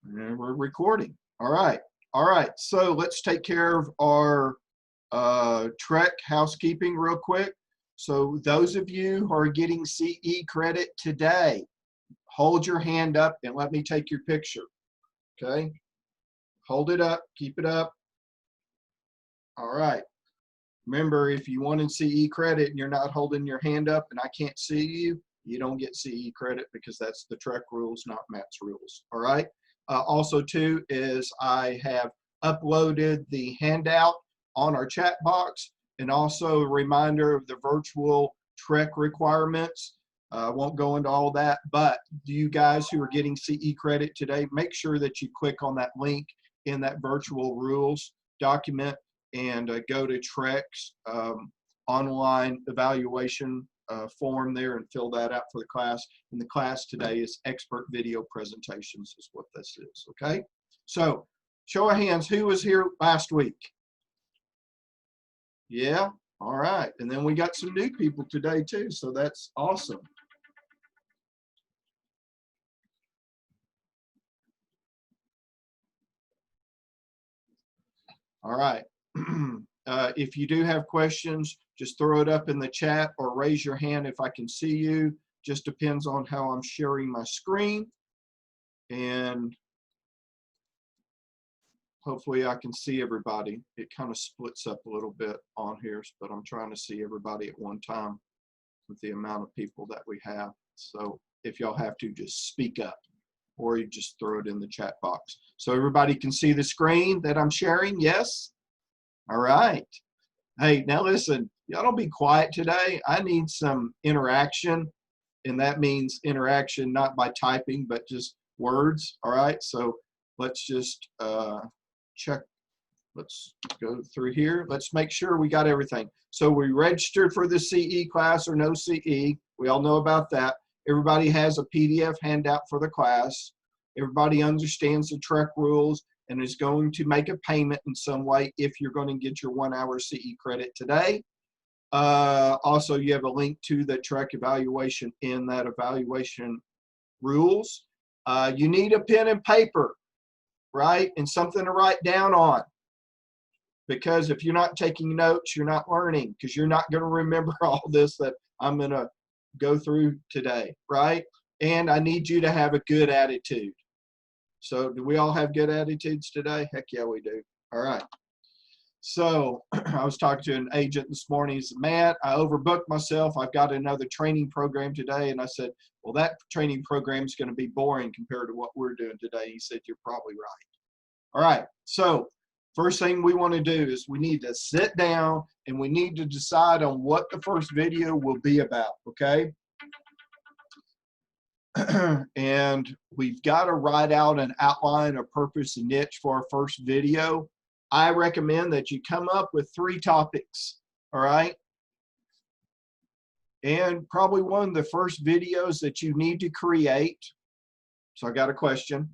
And we're recording. All right. All right. So let's take care of our Trek housekeeping real quick. So those of you who are getting CE credit today, hold your hand up and let me take your picture. Okay. Hold it up. Keep it up. All right. Remember, if you wanted CE credit and you're not holding your hand up and I can't see you, you don't get CE credit because that's the Trek rules, not Matt's rules. All right. Also, too, is I have uploaded the handout on our chat box and also a reminder of the virtual Trek requirements. I won't go into all that, but you guys who are getting CE credit today, make sure that you click on that link in that virtual rules document and go to Trek's online evaluation form there and fill that out for the class. And the class today is expert video presentations is what this is, okay? So show of hands, who was here last week? Yeah, all right. And then we got some new people today too, so that's awesome. All right. If you do have questions, just throw it up in the chat or raise your hand if I can see you. Just depends on how I'm sharing my screen. And hopefully I can see everybody. It kind of splits up a little bit on here, but I'm trying to see everybody at one time with the amount of people that we have. So if y'all have to, just speak up or you just throw it in the chat box. So everybody can see the screen that I'm sharing, yes? All right. Hey, now listen, y'all don't be quiet today. I need some interaction, and that means interaction not by typing, but just words, all right? So let's just check. Let's go through here. Let's make sure we got everything. So we registered for the CE class or no CE. We all know about that. Everybody has a PDF handout for the class. Everybody understands the Trek rules and is going to make a payment in some way if you're going to get your 1 hour CE credit today. Also, you have a link to the Trek evaluation in that evaluation rules. You need a pen and paper, right? And something to write down on. Because if you're not taking notes, you're not learning because you're not going to remember all this that I'm going to go through today, right? And I need you to have a good attitude. So do we all have good attitudes today? Heck yeah, we do. All right. So I was talking to an agent this morning. He said, Matt, I overbooked myself. I've got another training program today. And I said, well, that training program is going to be boring compared to what we're doing today. He said, you're probably right. All right. So first thing we want to do is we need to sit down and we need to decide on what the first video will be about, okay? And we've got to write out an outline, a purpose, a niche for our first video. I recommend that you come up with 3 topics, all right? And probably one of the first videos that you need to create. So I got a question.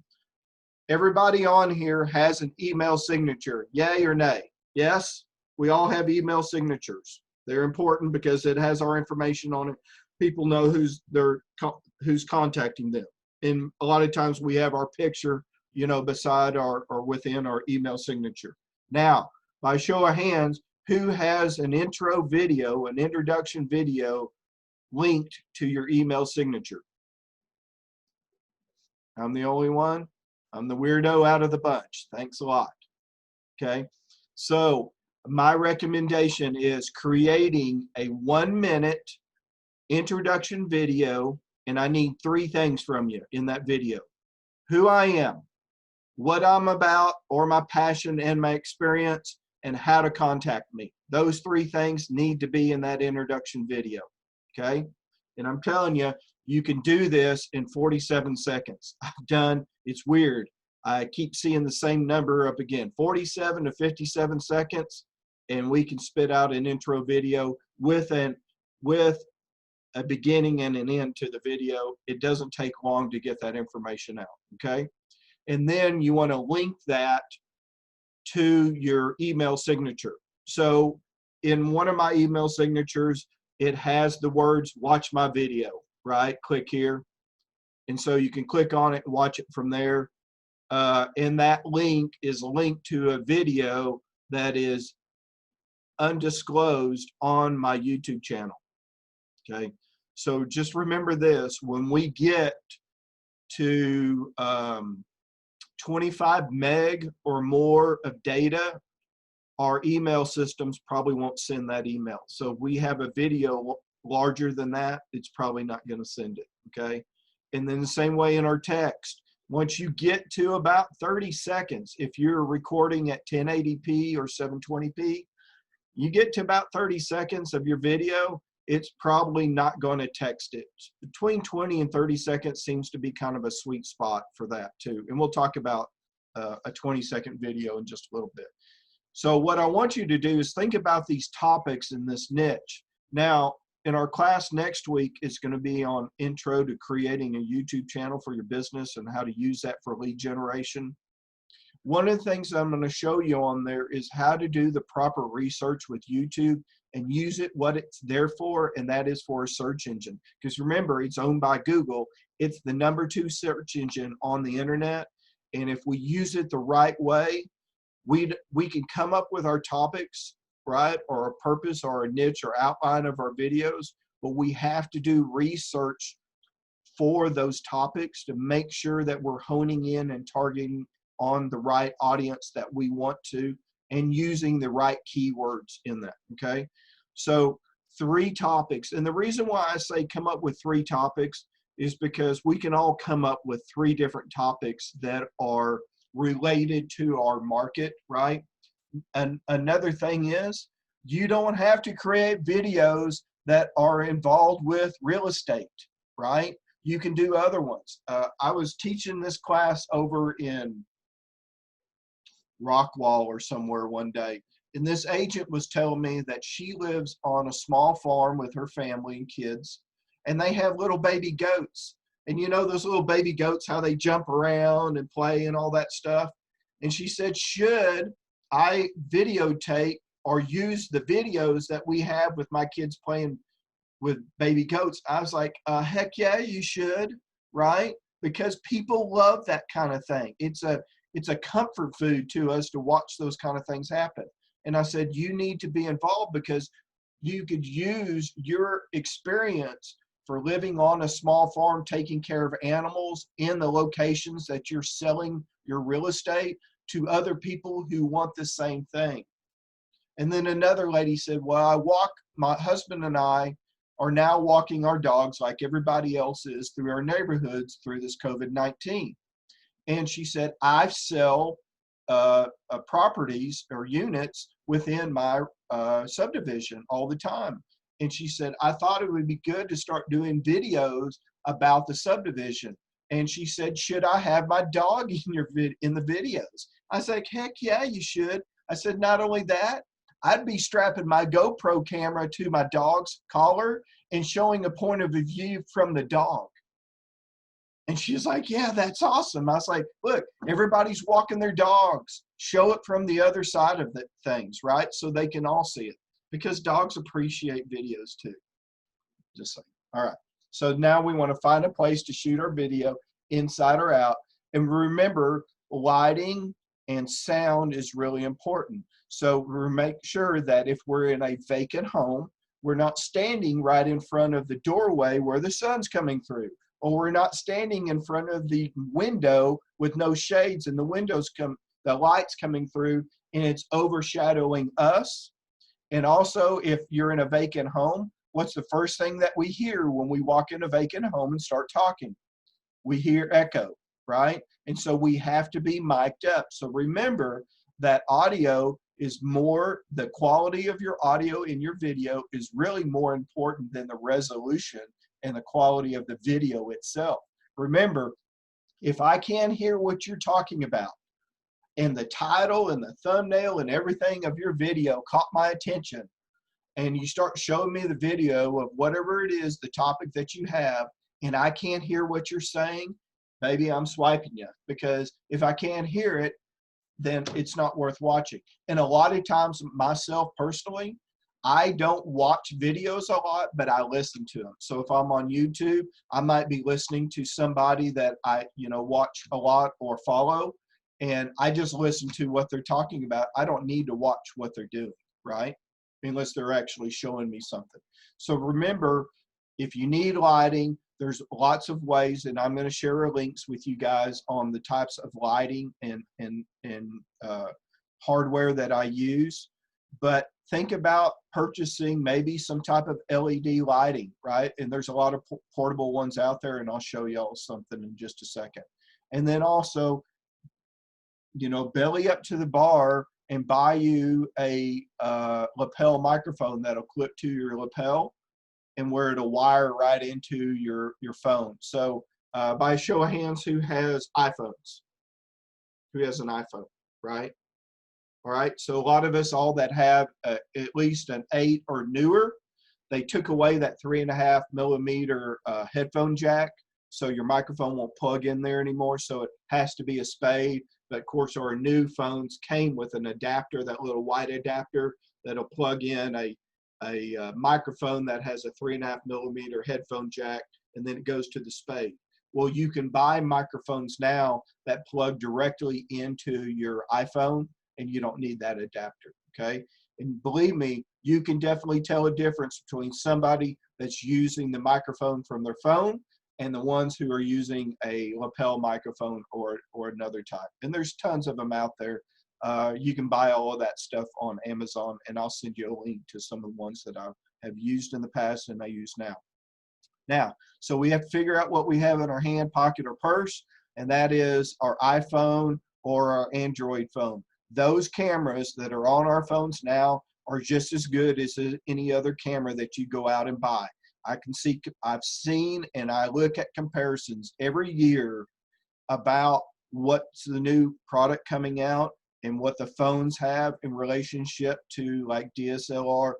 Everybody on here has an email signature, yay or nay? Yes, we all have email signatures. They're important because it has our information on it. People know who's contacting them. And a lot of times we have our picture, you know, beside or within our email signature. Now, by show of hands, who has an intro video, an introduction video linked to your email signature? I'm the only one. I'm the weirdo out of the bunch. Thanks a lot. Okay. So my recommendation is creating a 1-minute introduction video, and I need 3 things from you in that video. Who I am, what I'm about or my passion and my experience, and how to contact me. Those 3 things need to be in that introduction video, okay? And I'm telling you, you can do this in 47 seconds. I've done, it's weird. I keep seeing the same number up again, 47 to 57 seconds, and we can spit out an intro video with a beginning and an end to the video. It doesn't take long to get that information out, okay? And then you want to link that to your email signature. So in one of my email signatures, it has the words, watch my video, right? Click here. And so you can click on it and watch it from there. and that link is linked to a video that is undisclosed on my YouTube channel. Okay, so just remember this: when we get to 25 meg or more of data, our email systems probably won't send that email. So if we have a video larger than that, it's probably not going to send it. Okay, and then the same way in our text. Once you get to about 30 seconds, if you're recording at 1080p or 720p, you get to about 30 seconds of your video, it's probably not going to text it. Between 20 and 30 seconds seems to be kind of a sweet spot for that too. And we'll talk about a 20-second video in just a little bit. So what I want you to do is think about these topics in this niche. Now, in our class next week, it's going to be on intro to creating a YouTube channel for your business and how to use that for lead generation. One of the things I'm going to show you on there is how to do the proper research with YouTube and use it what it's there for, and that is for a search engine. Because remember, it's owned by Google. It's the #2 search engine on the internet, and if we use it the right way, we can come up with our topics, right, or a purpose or a niche or outline of our videos, but we have to do research for those topics to make sure that we're honing in and targeting on the right audience that we want to, and using the right keywords in that. Okay, so 3 topics, and the reason why I say come up with 3 topics is because we can all come up with 3 different topics that are related to our market, right? And another thing is, you don't have to create videos that are involved with real estate, right? You can do other ones. I was teaching this class over in Rockwall or somewhere one day, and this agent was telling me that she lives on a small farm with her family and kids, and they have little baby goats. And you know those little baby goats, how they jump around and play and all that stuff. And she said, should I videotape or use the videos that we have with my kids playing with baby goats? I was like, heck yeah, you should, right? Because people love that kind of thing. It's a comfort food to us to watch those kind of things happen. And I said, you need to be involved because you could use your experience for living on a small farm, taking care of animals in the locations that you're selling your real estate to other people who want the same thing. And then another lady said, well, my husband and I are now walking our dogs like everybody else is through our neighborhoods through this COVID-19. And she said, I sell properties or units within my subdivision all the time. And she said, I thought it would be good to start doing videos about the subdivision. And she said, should I have my dog in the videos? I said, heck yeah, you should. I said, not only that, I'd be strapping my GoPro camera to my dog's collar and showing a point of view from the dog. And she's like, yeah, that's awesome. I was like, look, everybody's walking their dogs. Show it from the other side of the things, right? So they can all see it, because dogs appreciate videos too. Just saying. All right. So now we want to find a place to shoot our video, inside or out. And remember, lighting and sound is really important. So we make sure that if we're in a vacant home, we're not standing right in front of the doorway where the sun's coming through, or we're not standing in front of the window with no shades and the light's coming through and it's overshadowing us. And also, if you're in a vacant home, what's the first thing that we hear when we walk in a vacant home and start talking? We hear echo, right? And so we have to be mic'd up. So remember that audio is more, the quality of your audio in your video is really more important than the resolution and the quality of the video itself. Remember, if I can't hear what you're talking about, and the title and the thumbnail and everything of your video caught my attention, and you start showing me the video of whatever it is, the topic that you have, and I can't hear what you're saying, maybe I'm swiping you, because if I can't hear it, then it's not worth watching. And a lot of times, myself personally, I don't watch videos a lot, but I listen to them. So if I'm on YouTube, I might be listening to somebody that I watch a lot or follow, and I just listen to what they're talking about. I don't need to watch what they're doing, right? Unless they're actually showing me something. So remember, if you need lighting, there's lots of ways, and I'm going to share links with you guys on the types of lighting and hardware that I use. But think about purchasing maybe some type of LED lighting, right? And there's a lot of portable ones out there, and I'll show y'all something in just a second. And then also, you know, belly up to the bar and buy you a lapel microphone that'll clip to your lapel and where it'll wire right into your phone. So by a show of hands, who has iPhones? Who has an iPhone, right? All right, so a lot of us all that have at least an 8 or newer, they took away that 3.5 millimeter headphone jack, so your microphone won't plug in there anymore, so it has to be a spade. But of course, our new phones came with an adapter, that little white adapter that'll plug in a microphone that has a 3.5 millimeter headphone jack, and then it goes to the spade. Well, you can buy microphones now that plug directly into your iPhone, and you don't need that adapter, okay? And believe me, you can definitely tell a difference between somebody that's using the microphone from their phone and the ones who are using a lapel microphone or another type. And there's tons of them out there. You can buy all of that stuff on Amazon, and I'll send you a link to some of the ones that I have used in the past and I use now. Now, so we have to figure out what we have in our hand, pocket, or purse, and that is our iPhone or our Android phone. Those cameras that are on our phones now are just as good as any other camera that you go out and buy. I've seen and I look at comparisons every year about what's the new product coming out and what the phones have in relationship to like DSLR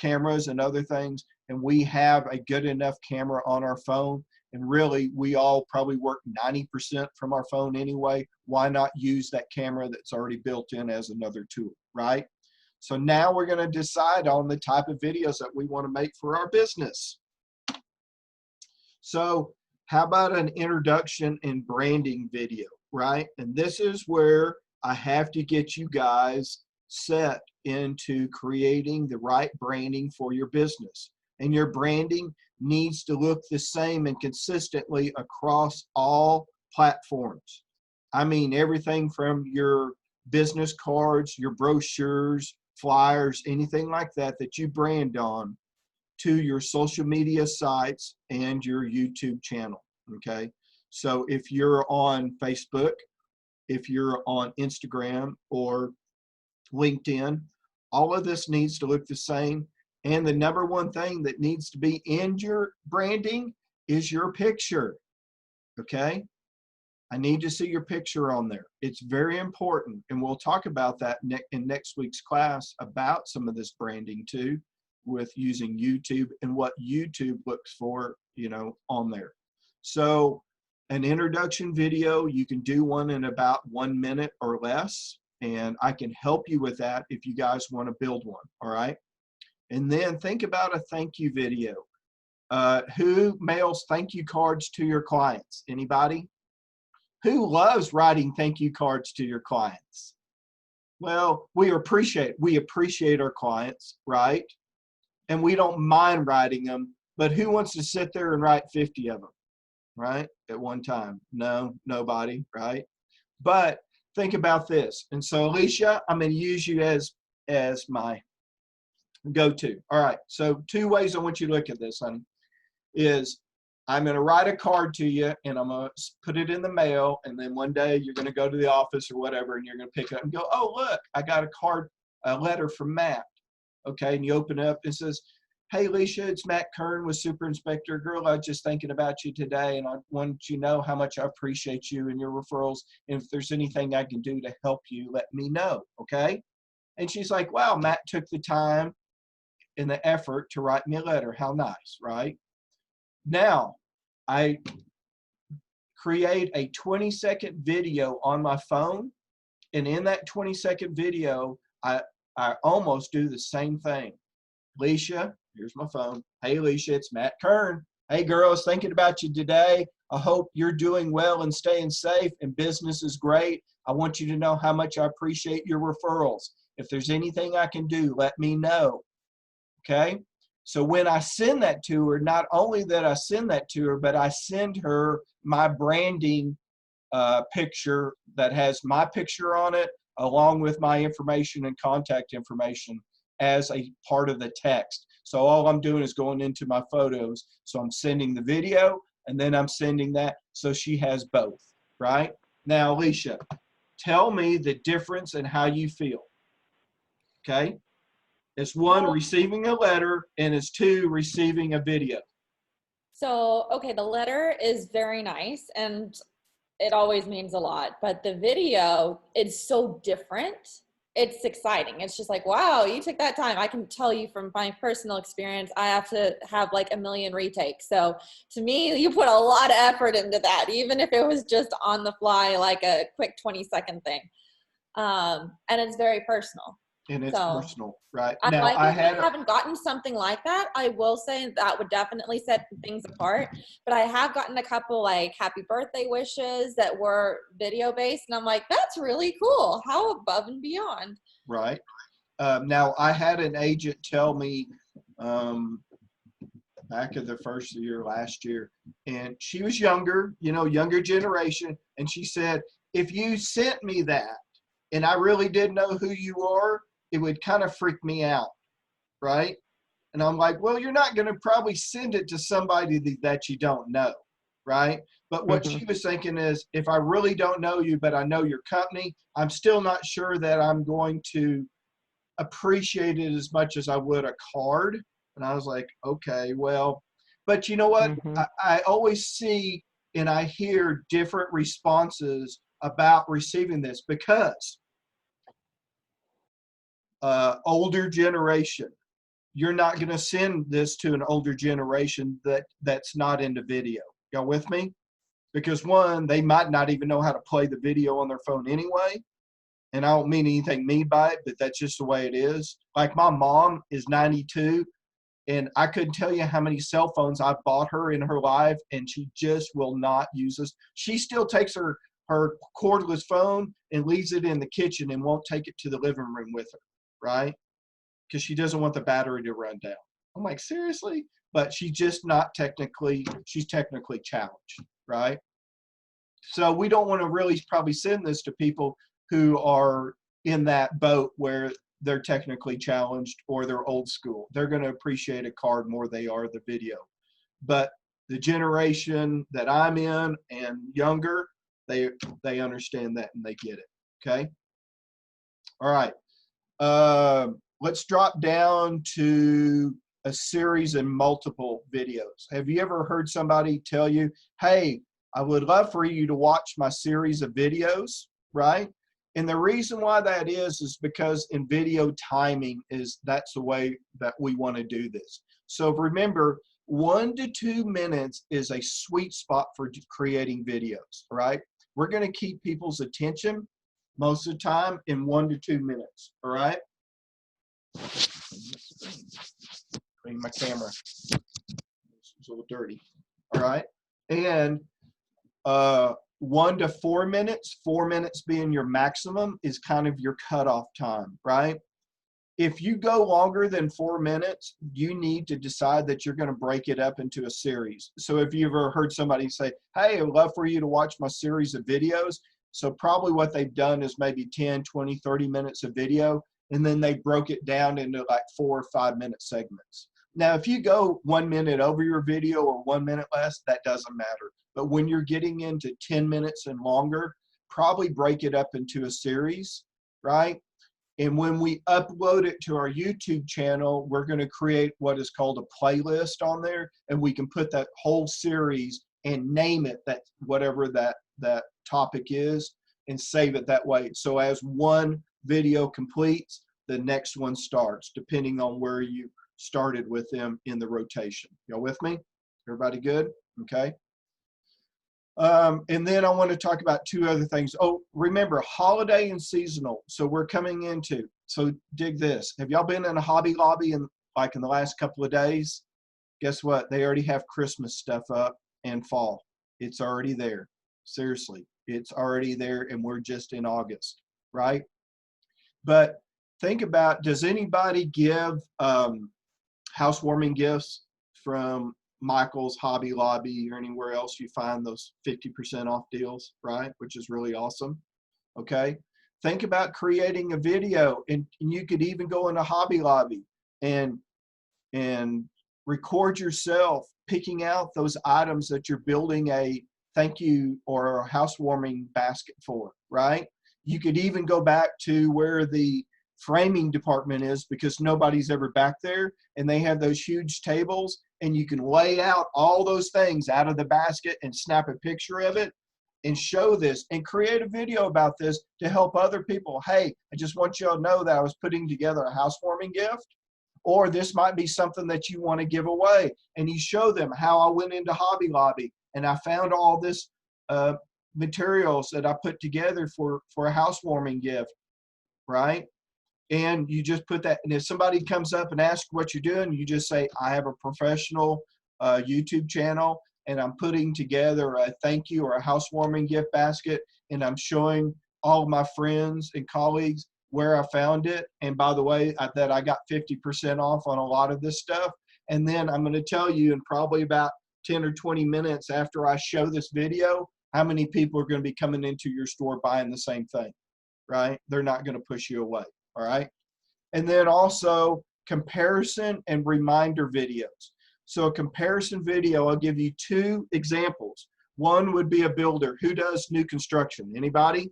cameras and other things. And we have a good enough camera on our phone. And really, we all probably work 90% from our phone anyway. Why not use that camera that's already built in as another tool, right? So now we're going to decide on the type of videos that we want to make for our business. So how about an introduction and branding video, right? And this is where I have to get you guys set into creating the right branding for your business. And your branding needs to look the same and consistently across all platforms. I mean, everything from your business cards, your brochures, flyers, anything like that that you brand on, to your social media sites and your YouTube channel, okay? So if you're on Facebook, if you're on Instagram or LinkedIn, all of this needs to look the same. And the number one thing that needs to be in your branding is your picture, okay? I need to see your picture on there. It's very important, and we'll talk about that in next week's class about some of this branding too, with using YouTube and what YouTube looks for, you know, on there. So an introduction video, you can do one in about 1 minute or less, and I can help you with that if you guys want to build one, all right? And then think about a thank you video. Who mails thank you cards to your clients? Anybody? Who loves writing thank you cards to your clients? Well, we appreciate our clients, right? And we don't mind writing them, but who wants to sit there and write 50 of them, right? At one time? No, nobody, right? But think about this. And so, Alicia, I'm going to use you as my go-to. All right, so 2 ways I want you to look at this, honey, is I'm going to write a card to you, and I'm going to put it in the mail, and then one day you're going to go to the office or whatever, and you're going to pick it up and go, oh, look, I got a letter from Matt. Okay, and you open it up, and it says, hey, Alicia, it's Matt Kern with Super Inspector. Girl, I was just thinking about you today, and I wanted you to know how much I appreciate you and your referrals, and if there's anything I can do to help you, let me know, okay? And she's like, wow, Matt took the time and the effort to write me a letter. How nice, right? Now, I create a 20-second video on my phone, and in that 20-second video, I almost do the same thing. Alicia, here's my phone. Hey, Alicia, it's Matt Kern Hey girls, thinking about you today. I hope you're doing well and staying safe and business is great. I want you to know how much I appreciate your referrals. If there's anything I can do, let me know. Okay? So when I send that to her, not only that I send that to her, but I send her my branding picture that has my picture on it, along with my information and contact information as a part of the text. So all I'm doing is going into my photos. So I'm sending the video and then I'm sending that. So she has both, right? Now, Alicia, tell me the difference in how you feel. Okay? It's one, receiving a letter, and it's two, receiving a video. So, okay, the letter is very nice and it always means a lot, but the video is so different. It's exciting. It's just like, wow, you took that time. I can tell you from my personal experience, I have to have like a million retakes. So to me, you put a lot of effort into that, even if it was just on the fly, like a quick 20-second thing. And it's very personal. And it's personal, right? I Now, like it. I haven't gotten something like that. I will say that would definitely set things apart. But I have gotten a couple like happy birthday wishes that were video based, and I'm like, that's really cool. How above and beyond? Right. Now, I had an agent tell me back in the first year last year, and she was younger, younger generation, and she said, if you sent me that and I really didn't know who you are, it would kind of freak me out, right? And I'm like, well, you're not going to probably send it to somebody that you don't know, right? But what she was thinking is, if I really don't know you, but I know your company, I'm still not sure that I'm going to appreciate it as much as I would a card. And I was like, okay, well, but you know what? I always see and I hear different responses about receiving this because older generation, you're not going to send this to an older generation that's not into video. Y'all with me? Because one, they might not even know how to play the video on their phone anyway. And I don't mean anything mean by it, but that's just the way it is. Like my mom is 92, and I couldn't tell you how many cell phones I've bought her in her life, and she just will not use this. She still takes her cordless phone and leaves it in the kitchen and won't take it to the living room with her, right? Because she doesn't want the battery to run down. I'm like, seriously? But she's just not she's technically challenged, right? So we don't want to really probably send this to people who are in that boat where they're technically challenged or they're old school. They're going to appreciate a card more than they are the video. But the generation that I'm in and younger, they understand that and they get it. Okay. All right. Let's drop down to a series and multiple videos. Have you ever heard somebody tell you, hey, I would love for you to watch my series of videos, right? And the reason why that is because in video timing that's the way that we want to do this. So remember, 1 to 2 minutes is a sweet spot for creating videos, right? We're going to keep people's attention most of the time in 1 to 2 minutes, all right? Clean my camera. It's a little dirty, all right? And 1 to 4 minutes, 4 minutes being your maximum, is kind of your cutoff time, right? If you go longer than 4 minutes, you need to decide that you're going to break it up into a series. So if you ever heard somebody say, hey, I'd love for you to watch my series of videos. So probably what they've done is maybe 10, 20, 30 minutes of video, and then they broke it down into like 4 or 5 minute segments. Now, if you go 1 minute over your video or 1 minute less, that doesn't matter. But when you're getting into 10 minutes and longer, probably break it up into a series, right? And when we upload it to our YouTube channel, we're going to create what is called a playlist on there, and we can put that whole series and name it that whatever that topic is and save it that way. So as one video completes, the next one starts, depending on where you started with them in the rotation. Y'all with me? Everybody good? Okay. And then I want to talk about 2 other things. Oh, remember, holiday and seasonal. So we're coming into, so dig this. Have y'all been in a Hobby Lobby in the last couple of days? Guess what? They already have Christmas stuff up and fall. It's already there. Seriously, it's already there, and we're just in August, right? But think about, does anybody give housewarming gifts from Michael's, Hobby Lobby, or anywhere else you find those 50% off deals, right? Which is really awesome. Okay. Think about creating a video, and you could even go into Hobby Lobby and record yourself picking out those items that you're building a thank you or a housewarming basket for, right? You could even go back to where the framing department is, because nobody's ever back there, and they have those huge tables, and you can lay out all those things out of the basket and snap a picture of it and show this and create a video about this to help other people. Hey, I just want you all to know that I was putting together a housewarming gift, or this might be something that you want to give away. And you show them how I went into Hobby Lobby and I found all this materials that I put together for a housewarming gift, right? And you just put that, and if somebody comes up and asks what you're doing, you just say, I have a professional YouTube channel, and I'm putting together a thank you or a housewarming gift basket, and I'm showing all my friends and colleagues where I found it. And by the way, that I got 50% off on a lot of this stuff. And then I'm going to tell you in probably about 10 or 20 minutes after I show this video, how many people are going to be coming into your store buying the same thing, right? They're not going to push you away. All right. And then also comparison and reminder videos. So a comparison video, I'll give you two examples. One would be a builder who does new construction. Anybody?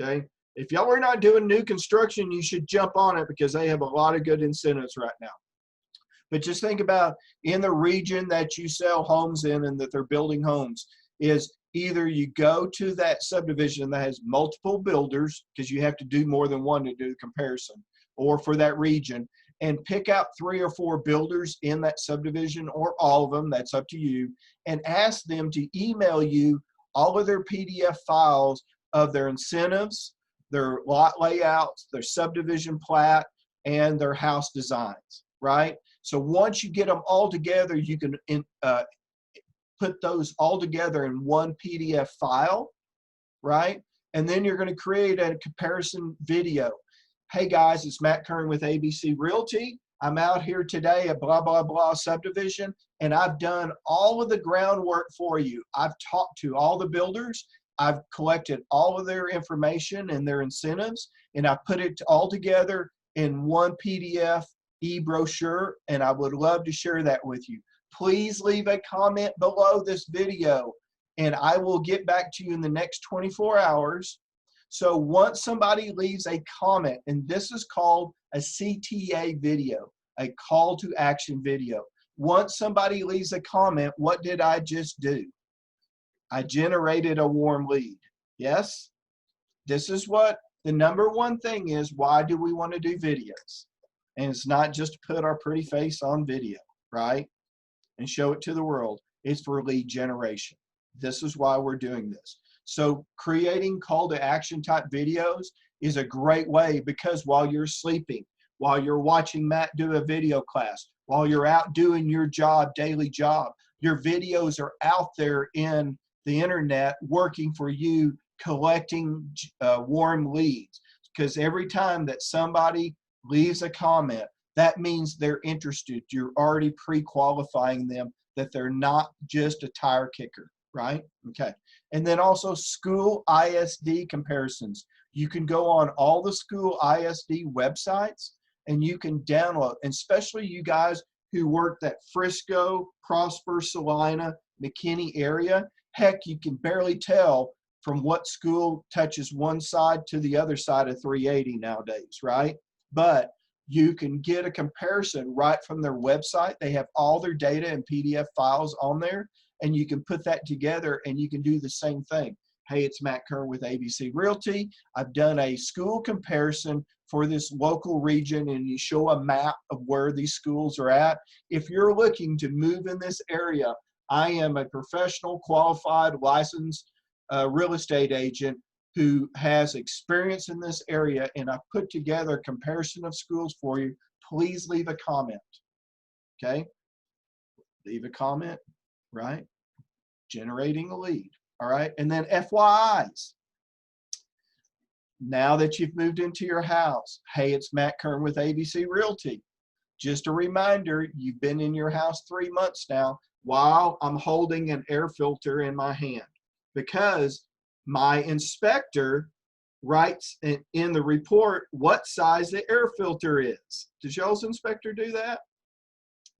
Okay. If y'all are not doing new construction, you should jump on it, because they have a lot of good incentives right now. But just think about in the region that you sell homes in and that they're building homes, is either you go to that subdivision that has multiple builders, because you have to do more than one to do the comparison, or for that region, and pick out 3 or 4 builders in that subdivision, or all of them, that's up to you, and ask them to email you all of their PDF files of their incentives, their lot layouts, their subdivision plat, and their house designs, right? So once you get them all together, you can put those all together in one PDF file, right? And then you're going to create a comparison video. Hey guys, it's Matt Kern with ABC Realty. I'm out here today at blah, blah, blah subdivision, and I've done all of the groundwork for you. I've talked to all the builders. I've collected all of their information and their incentives, and I put it all together in one PDF e-brochure, and I would love to share that with you. Please leave a comment below this video, and I will get back to you in the next 24 hours. So once somebody leaves a comment, and this is called a CTA video, a call to action video. Once somebody leaves a comment, what did I just do? I generated a warm lead. Yes? This is what the number one thing is. Why do we want to do videos? And it's not just to put our pretty face on video, right? And show it to the world. It's for lead generation. This is why we're doing this. So creating call to action type videos is a great way, because while you're sleeping, while you're watching Matt do a video class, while you're out doing your job, daily job, your videos are out there in the internet working for you, collecting warm leads. Because every time that somebody leaves a comment, that means they're interested. You're already pre-qualifying them that they're not just a tire kicker, right? Okay. And then also school ISD comparisons. You can go on all the school ISD websites and you can download, and especially you guys who work that Frisco, Prosper, Salina, McKinney area. Heck, you can barely tell from what school touches one side to the other side of 380 nowadays, right? But you can get a comparison right from their website. They have all their data and PDF files on there, and you can put that together and you can do the same thing. Hey, it's Matt Kern with ABC Realty. I've done a school comparison for this local region, and you show a map of where these schools are at. If you're looking to move in this area, I am a professional, qualified, licensed real estate agent who has experience in this area, and I've put together a comparison of schools for you. Please leave a comment, okay? leave a comment, right? Generating a lead, all right? And then FYIs. Now that you've moved into your house, hey, it's Matt Kern with ABC Realty. Just a reminder, you've been in your house 3 months now while I'm holding an air filter in my hand, because my inspector writes in the report what size the air filter is. Does y'all's inspector do that?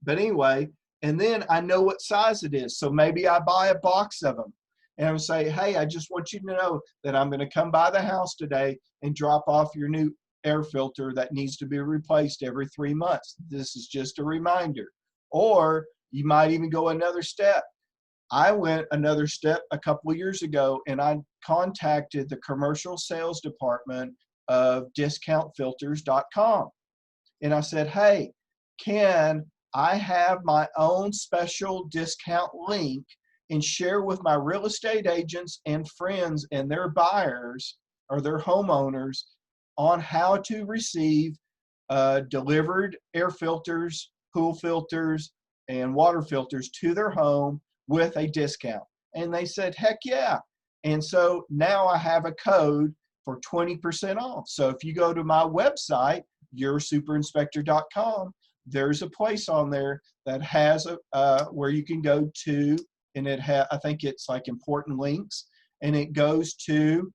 But anyway, and then I know what size it is. So maybe I buy a box of them and I'm say, hey, I just want you to know that I'm going to come by the house today and drop off your new air filter that needs to be replaced every 3 months. This is just a reminder. Or you might even go another step. I went another step a couple of years ago and I contacted the commercial sales department of discountfilters.com. And I said, hey, can I have my own special discount link and share with my real estate agents and friends and their buyers or their homeowners on how to receive delivered air filters, pool filters, and water filters to their home with a discount? And they said, heck yeah. And so now I have a code for 20% off. So if you go to my website, yoursuperinspector.com, there's a place on there that has where you can go to, and I think it's like important links, and it goes to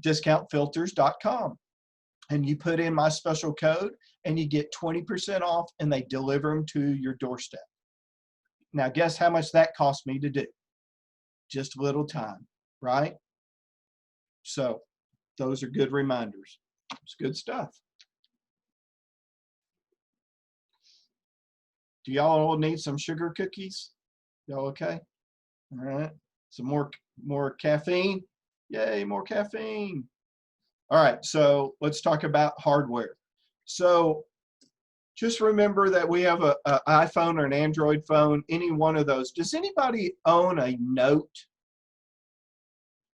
discountfilters.com. And you put in my special code and you get 20% off, and they deliver them to your doorstep. Now, guess how much that cost me to do? Just a little time, right? So those are good reminders. It's good stuff. Do y'all all need some sugar cookies? Y'all okay? All right. Some more caffeine? Yay, more caffeine. All right, so let's talk about hardware. So just remember that we have an iPhone or an Android phone, any one of those. Does anybody own a Note?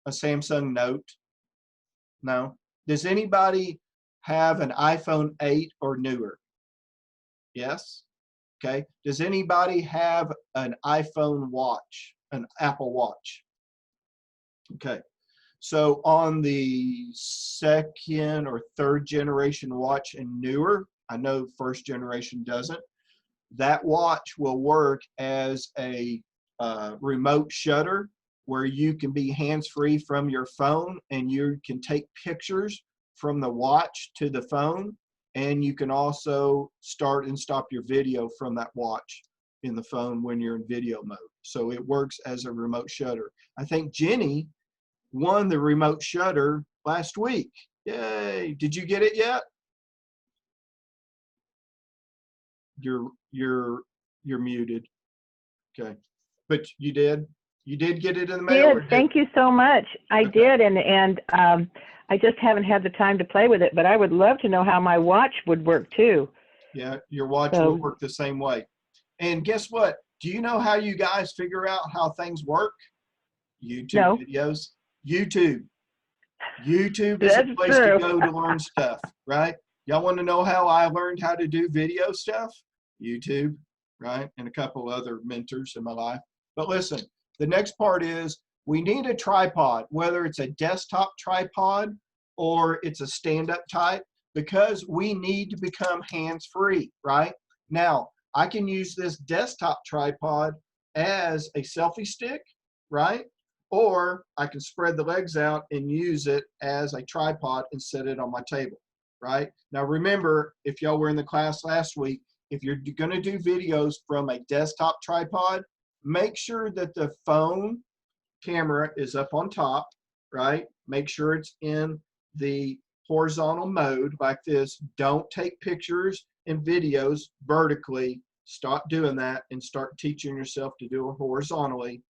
A Samsung Note? No? Does anybody have an iPhone 8 or newer? Yes? Okay. Does anybody have an iPhone watch, an Apple Watch? Okay. So on the second or third generation watch and newer, I know first generation doesn't, that watch will work as a remote shutter where you can be hands-free from your phone and you can take pictures from the watch to the phone, and you can also start and stop your video from that watch in the phone when you're in video mode. So it works as a remote shutter. I think Jenny won the remote shutter last week. Yay. Did you get it yet? You're muted. Okay. But you did get it in the mail? Thank you so much. I did, and I just haven't had the time to play with it, but I would love to know how my watch would work too. Yeah, your watch will work the same way. And guess what? Do you know how you guys figure out how things work? YouTube videos. YouTube is a place to go to learn stuff, right? Y'all want to know how I learned how to do video stuff? YouTube, right? And a couple other mentors in my life. But listen, the next part is we need a tripod, whether it's a desktop tripod or it's a stand-up type, because we need to become hands-free, right? Now, I can use this desktop tripod as a selfie stick, right? Or I can spread the legs out and use it as a tripod and set it on my table, right? Now remember, if y'all were in the class last week, if you're going to do videos from a desktop tripod, make sure that the phone camera is up on top, right? Make sure it's in the horizontal mode like this. Don't take pictures and videos vertically. Stop doing that and start teaching yourself to do it horizontally.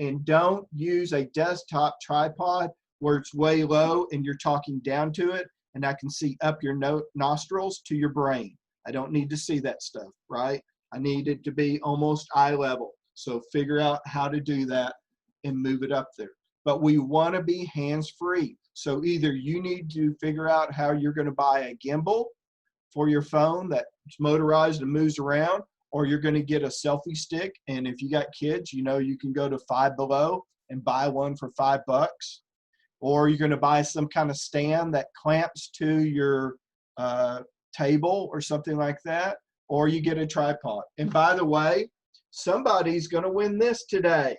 And don't use a desktop tripod where it's way low and you're talking down to it and I can see up your nostrils to your brain. I don't need to see that stuff, right? I need it to be almost eye level. So figure out how to do that and move it up there. But we want to be hands-free. So either you need to figure out how you're going to buy a gimbal for your phone that's motorized and moves around, or you're going to get a selfie stick. And if you got kids, you know, you can go to Five Below and buy one for $5. Or you're going to buy some kind of stand that clamps to your table or something like that. Or you get a tripod. And by the way, somebody's going to win this today,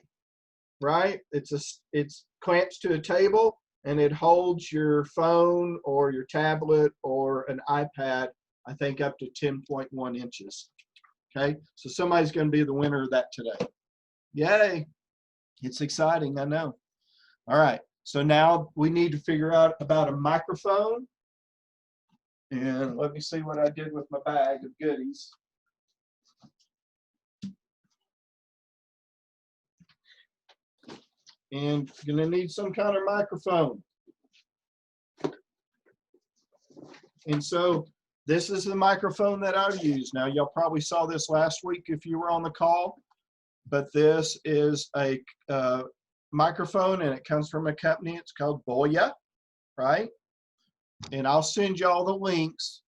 right? It's clamps to a table and it holds your phone or your tablet or an iPad, I think up to 10.1 inches. Okay, so somebody's going to be the winner of that today. Yay. It's exciting, I know. All right, so now we need to figure out about a microphone. And let me see what I did with my bag of goodies. And you're going to need some kind of microphone. And so this is the microphone that I use. Now, y'all probably saw this last week if you were on the call, but this is a microphone and it comes from a company. It's called Boya, right? And I'll send y'all the links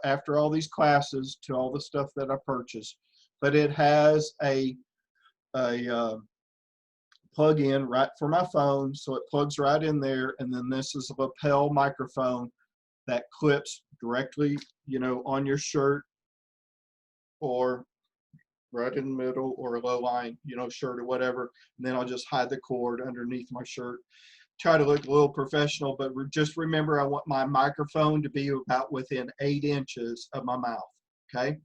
after all these classes to all the stuff that I purchased. But it has a plug-in right for my phone, so it plugs right in there. And then this is a lapel microphone that clips directly, you know, on your shirt or right in the middle or a low line, you know, shirt or whatever. And then I'll just hide the cord underneath my shirt. Try to look a little professional, but just remember I want my microphone to be about within 8 inches of my mouth, okay?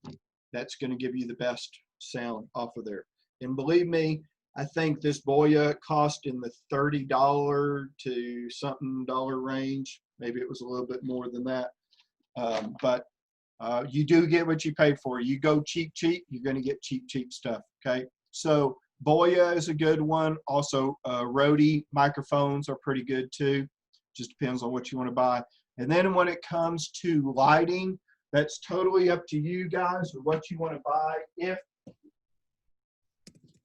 That's going to give you the best sound off of there. And believe me, I think this Boya cost in the $30 to something dollar range. Maybe it was a little bit more than that. But you do get what you pay for. You go cheap, you're going to get cheap stuff, okay? So Boya is a good one. Also, Rode microphones are pretty good too. Just depends on what you want to buy. And then when it comes to lighting, that's totally up to you guys or what you want to buy.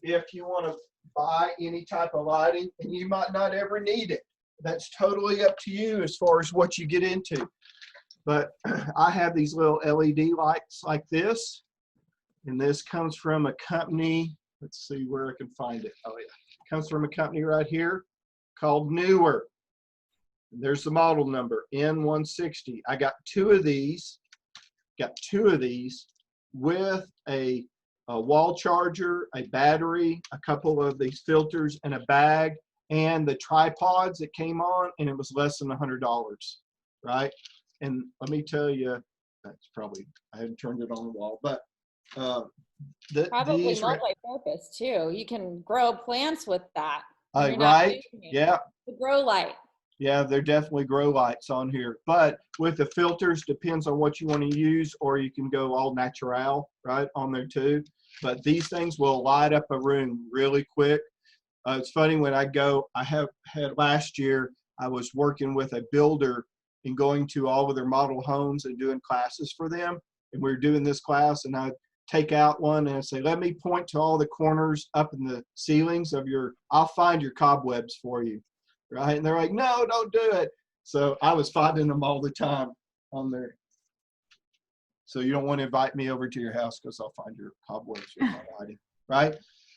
If you want to buy any type of lighting, and you might not ever need it. That's totally up to you as far as what you get into. But I have these little LED lights like this, and this comes from a company. Let's see where I can find it. Oh yeah, it comes from a company right here called Newer. There's the model number, N160. I got two of these with a wall charger, a battery, a couple of these filters, and a bag, and the tripods that came on, and it was less than $100, right? And let me tell you, that's probably, I haven't turned it on the wall, but probably multi-purpose too. You can grow plants with that. Right? Yeah. The grow light. Yeah, they're definitely grow lights on here. But with the filters, depends on what you want to use, or you can go all natural, right, on there too. But these things will light up a room really quick. It's funny when I had last year, I was working with a builder and going to all of their model homes and doing classes for them. And we were doing this class, and I'd take out one and I'd say, let me point to all the corners up in the ceilings of I'll find your cobwebs for you. Right? And they're like, no, don't do it. So I was finding them all the time on there. So you don't want to invite me over to your house because I'll find your cobwebs with my lighting, right?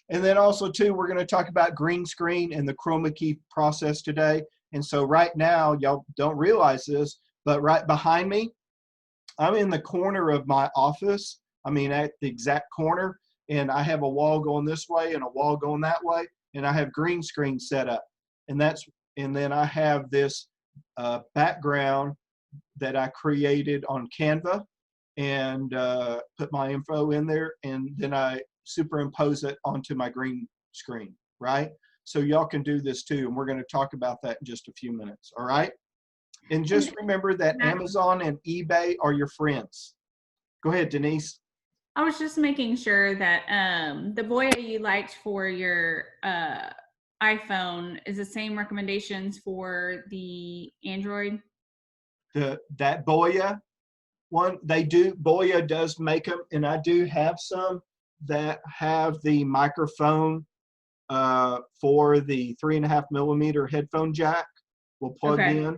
And then also too, we're going to talk about green screen and the chroma key process today. And so right now, y'all don't realize this, but right behind me, I'm in the corner of my office. I mean, at the exact corner, and I have a wall going this way and a wall going that way, and I have green screen set up. And then I have this background that I created on Canva and put my info in there, and then I superimpose it onto my green screen, right? So y'all can do this too, and we're going to talk about that in just a few minutes, all right? And just remember that Amazon and eBay are your friends. Go ahead, Denise. I was just making sure that the Boya you liked for your iPhone is the same recommendations for the Android? That Boya one, Boya does make them, and I do have some that have the microphone for the 3.5 millimeter headphone jack will plug in.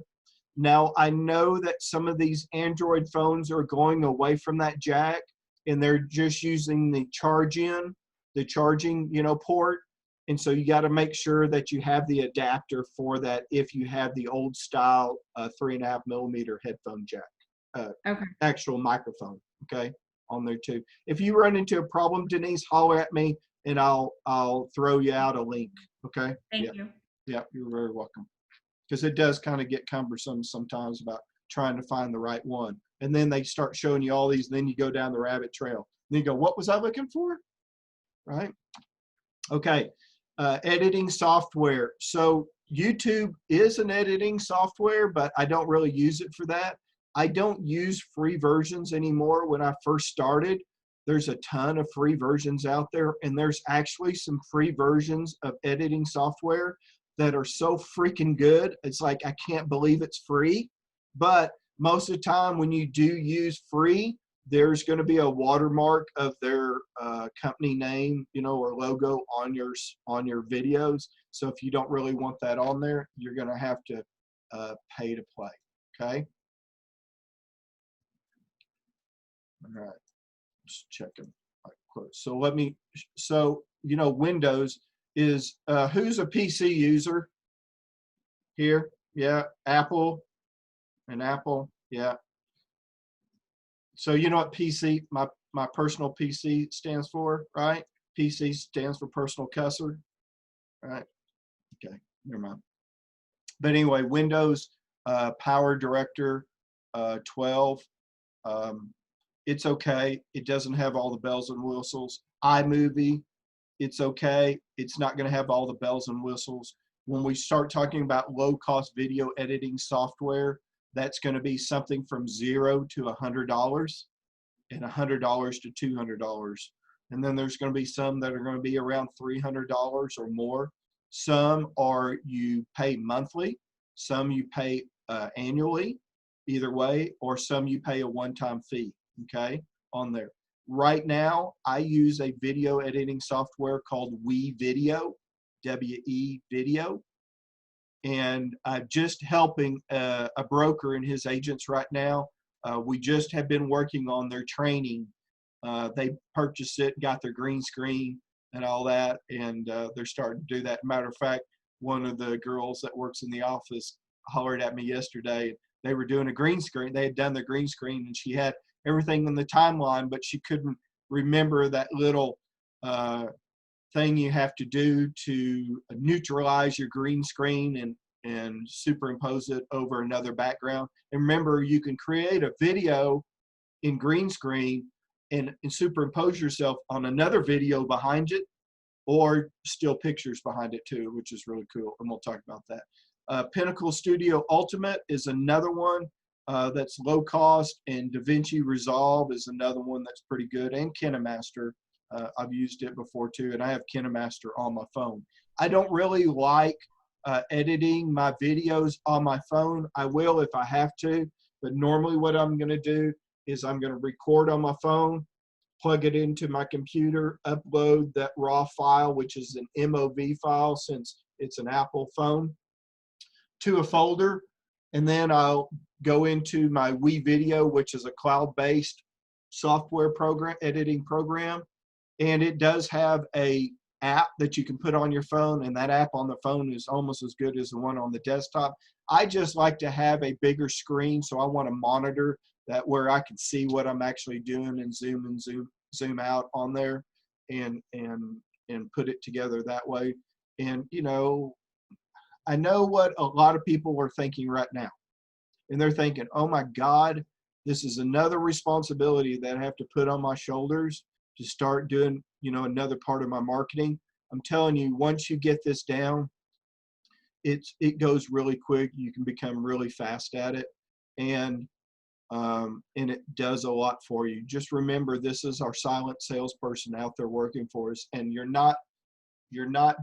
Now, I know that some of these Android phones are going away from that jack, and they're just using the charging, port. And so you got to make sure that you have the adapter for that if you have the old style 3.5 millimeter headphone jack, Okay. actual microphone, okay, on there too. If you run into a problem, Denise, holler at me and I'll throw you out a link, okay? Thank you. Yeah, you're very welcome. Because it does kind of get cumbersome sometimes about trying to find the right one. And then they start showing you all these, and then you go down the rabbit trail. And you go, what was I looking for? Right? Okay. Editing software. So YouTube is an editing software, but I don't really use it for that. I don't use free versions anymore. When I first started, there's a ton of free versions out there, and there's actually some free versions of editing software that are so freaking good. It's like, I can't believe it's free. But most of the time when you do use free, there's going to be a watermark of their company name, or logo on your videos. So if you don't really want that on there, you're going to have to pay to play. Okay. All right. Just checking. So Windows is, who's a PC user here? Yeah. Apple. Yeah. So you know what PC, my personal PC stands for, right? PC stands for personal cusser, right? Okay, never mind. But anyway, Windows Power Director 12, it's okay. It doesn't have all the bells and whistles. iMovie, it's okay. It's not going to have all the bells and whistles. When we start talking about low-cost video editing software, that's going to be something from $0 to $100, and $100 to $200. And then there's going to be some that are going to be around $300 or more. Some are you pay monthly, some you pay annually, either way, or some you pay a one-time fee, okay, on there. Right now, I use a video editing software called WeVideo, W-E Video. And I'm just helping a broker and his agents right now. We just have been working on their training. They purchased it, got their green screen and all that, and they're starting to do that. Matter of fact, one of the girls that works in the office hollered at me yesterday. They were doing a green screen. They had done their green screen, and she had everything in the timeline, but she couldn't remember that little thing you have to do to neutralize your green screen and superimpose it over another background. And remember, you can create a video in green screen and superimpose yourself on another video behind it, or still pictures behind it too, which is really cool. And we'll talk about that. Pinnacle Studio Ultimate is another one that's low cost, and DaVinci Resolve is another one that's pretty good, and KineMaster. I've used it before too, and I have KineMaster on my phone. I don't really like editing my videos on my phone. I will if I have to, but normally what I'm going to do is I'm going to record on my phone, plug it into my computer, upload that raw file, which is an MOV file since it's an Apple phone, to a folder, and then I'll go into my WeVideo, which is a cloud-based software program, editing program. And it does have a app that you can put on your phone, and that app on the phone is almost as good as the one on the desktop. I just like to have a bigger screen, so I want to monitor that where I can see what I'm actually doing and zoom out on there and put it together that way. And I know what a lot of people are thinking right now. And they're thinking, oh my God, this is another responsibility that I have to put on my shoulders to start doing, another part of my marketing. I'm telling you, once you get this down, it goes really quick. You can become really fast at it, and it does a lot for you. Just remember, this is our silent salesperson out there working for us, and you're not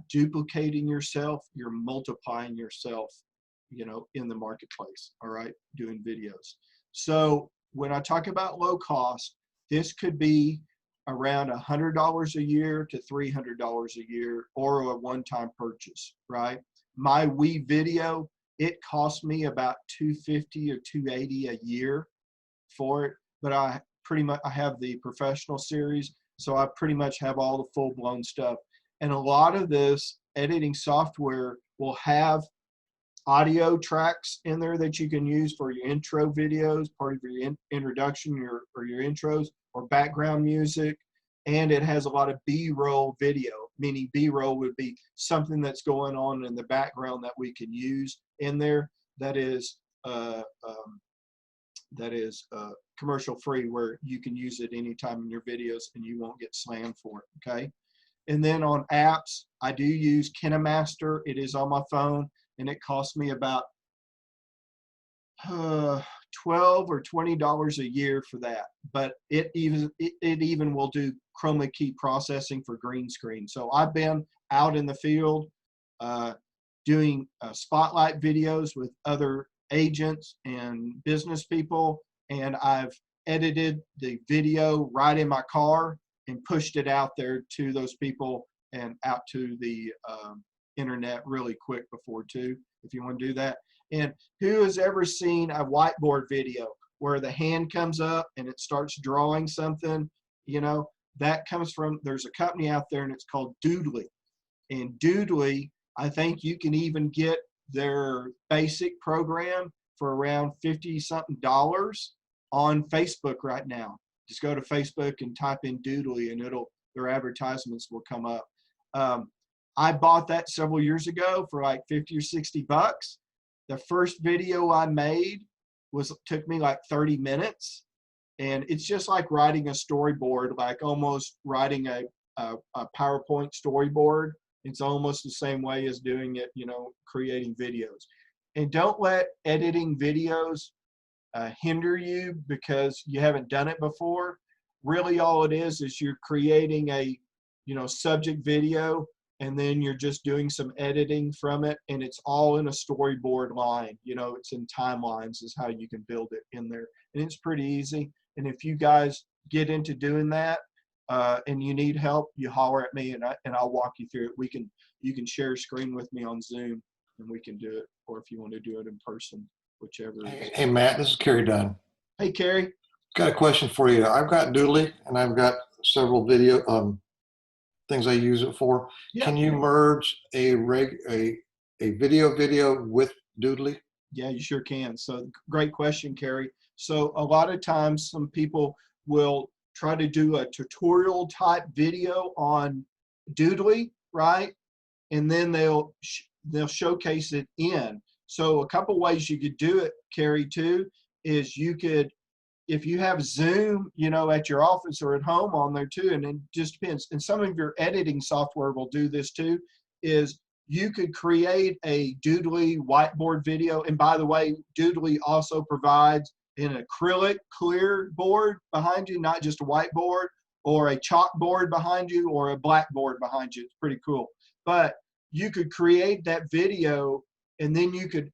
duplicating yourself. You're multiplying yourself, in the marketplace. All right, doing videos. So when I talk about low cost, this could be around $100 a year to $300 a year, or a one-time purchase, right? My WeVideo, it cost me about $250 or $280 a year for it, but I pretty much, I have the professional series, so I pretty much have all the full-blown stuff. And a lot of this editing software will have audio tracks in there that you can use for your intro videos, part of your introduction, or your intros, or background music. And it has a lot of B-roll video, meaning B-roll would be something that's going on in the background that we can use in there that is commercial free, where you can use it anytime in your videos and you won't get slammed for it, okay? And then on apps, I do use KineMaster. It is on my phone, and it costs me about $12 or $20 a year for that. But it even will do chroma key processing for green screen. So I've been out in the field doing spotlight videos with other agents and business people, and I've edited the video right in my car and pushed it out there to those people and out to the internet really quick before too, if you want to do that. And who has ever seen a whiteboard video where the hand comes up and it starts drawing something? You know, that comes from, there's a company out there and it's called Doodly. And Doodly, I think you can even get their basic program for around $50-something on Facebook right now. Just go to Facebook and type in Doodly and their advertisements will come up. I bought that several years ago for like 50 or 60 bucks. The first video I made took me like 30 minutes. And it's just like writing a storyboard, like almost writing a PowerPoint storyboard. It's almost the same way as doing it, you know, creating videos. And don't let editing videos hinder you because you haven't done it before. Really all it is you're creating a, you know, subject video, and then you're just doing some editing from it, and it's all in a storyboard line. You know, it's in timelines is how you can build it in there. And it's pretty easy. And if you guys get into doing that and you need help, you holler at me and I'll walk you through it. You can share a screen with me on Zoom and we can do it, or if you want to do it in person, whichever. Hey Matt, this is Kerry Dunn. Hey Kerry. Got a question for you. I've got Doodly and I've got several video things I use it for. Yeah. Can you merge a video with Doodly? Yeah, you sure can. So great question, Kerry. So a lot of times some people will try to do a tutorial type video on Doodly, right? And then they'll showcase it in. So a couple ways you could do it, Kerry, too, is you could, if you have Zoom, you know, at your office or at home on there too, and it just depends. And some of your editing software will do this too, is you could create a Doodly whiteboard video. And by the way, Doodly also provides an acrylic clear board behind you, not just a whiteboard, or a chalkboard behind you, or a blackboard behind you. It's pretty cool. But you could create that video and then you could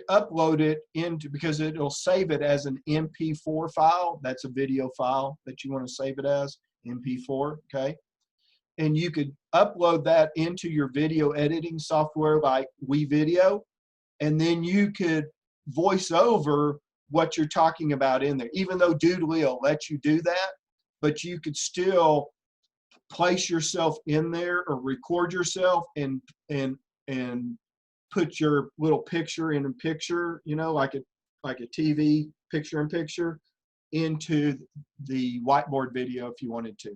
upload it into, because it'll save it as an MP4 file. That's a video file that you want to save it as, MP4, okay? And you could upload that into your video editing software like WeVideo, and then you could voice over what you're talking about in there. Even though Doodly will let you do that, but you could still place yourself in there or record yourself and put your little picture in a picture, you know, like a TV picture in picture into the whiteboard video if you wanted to.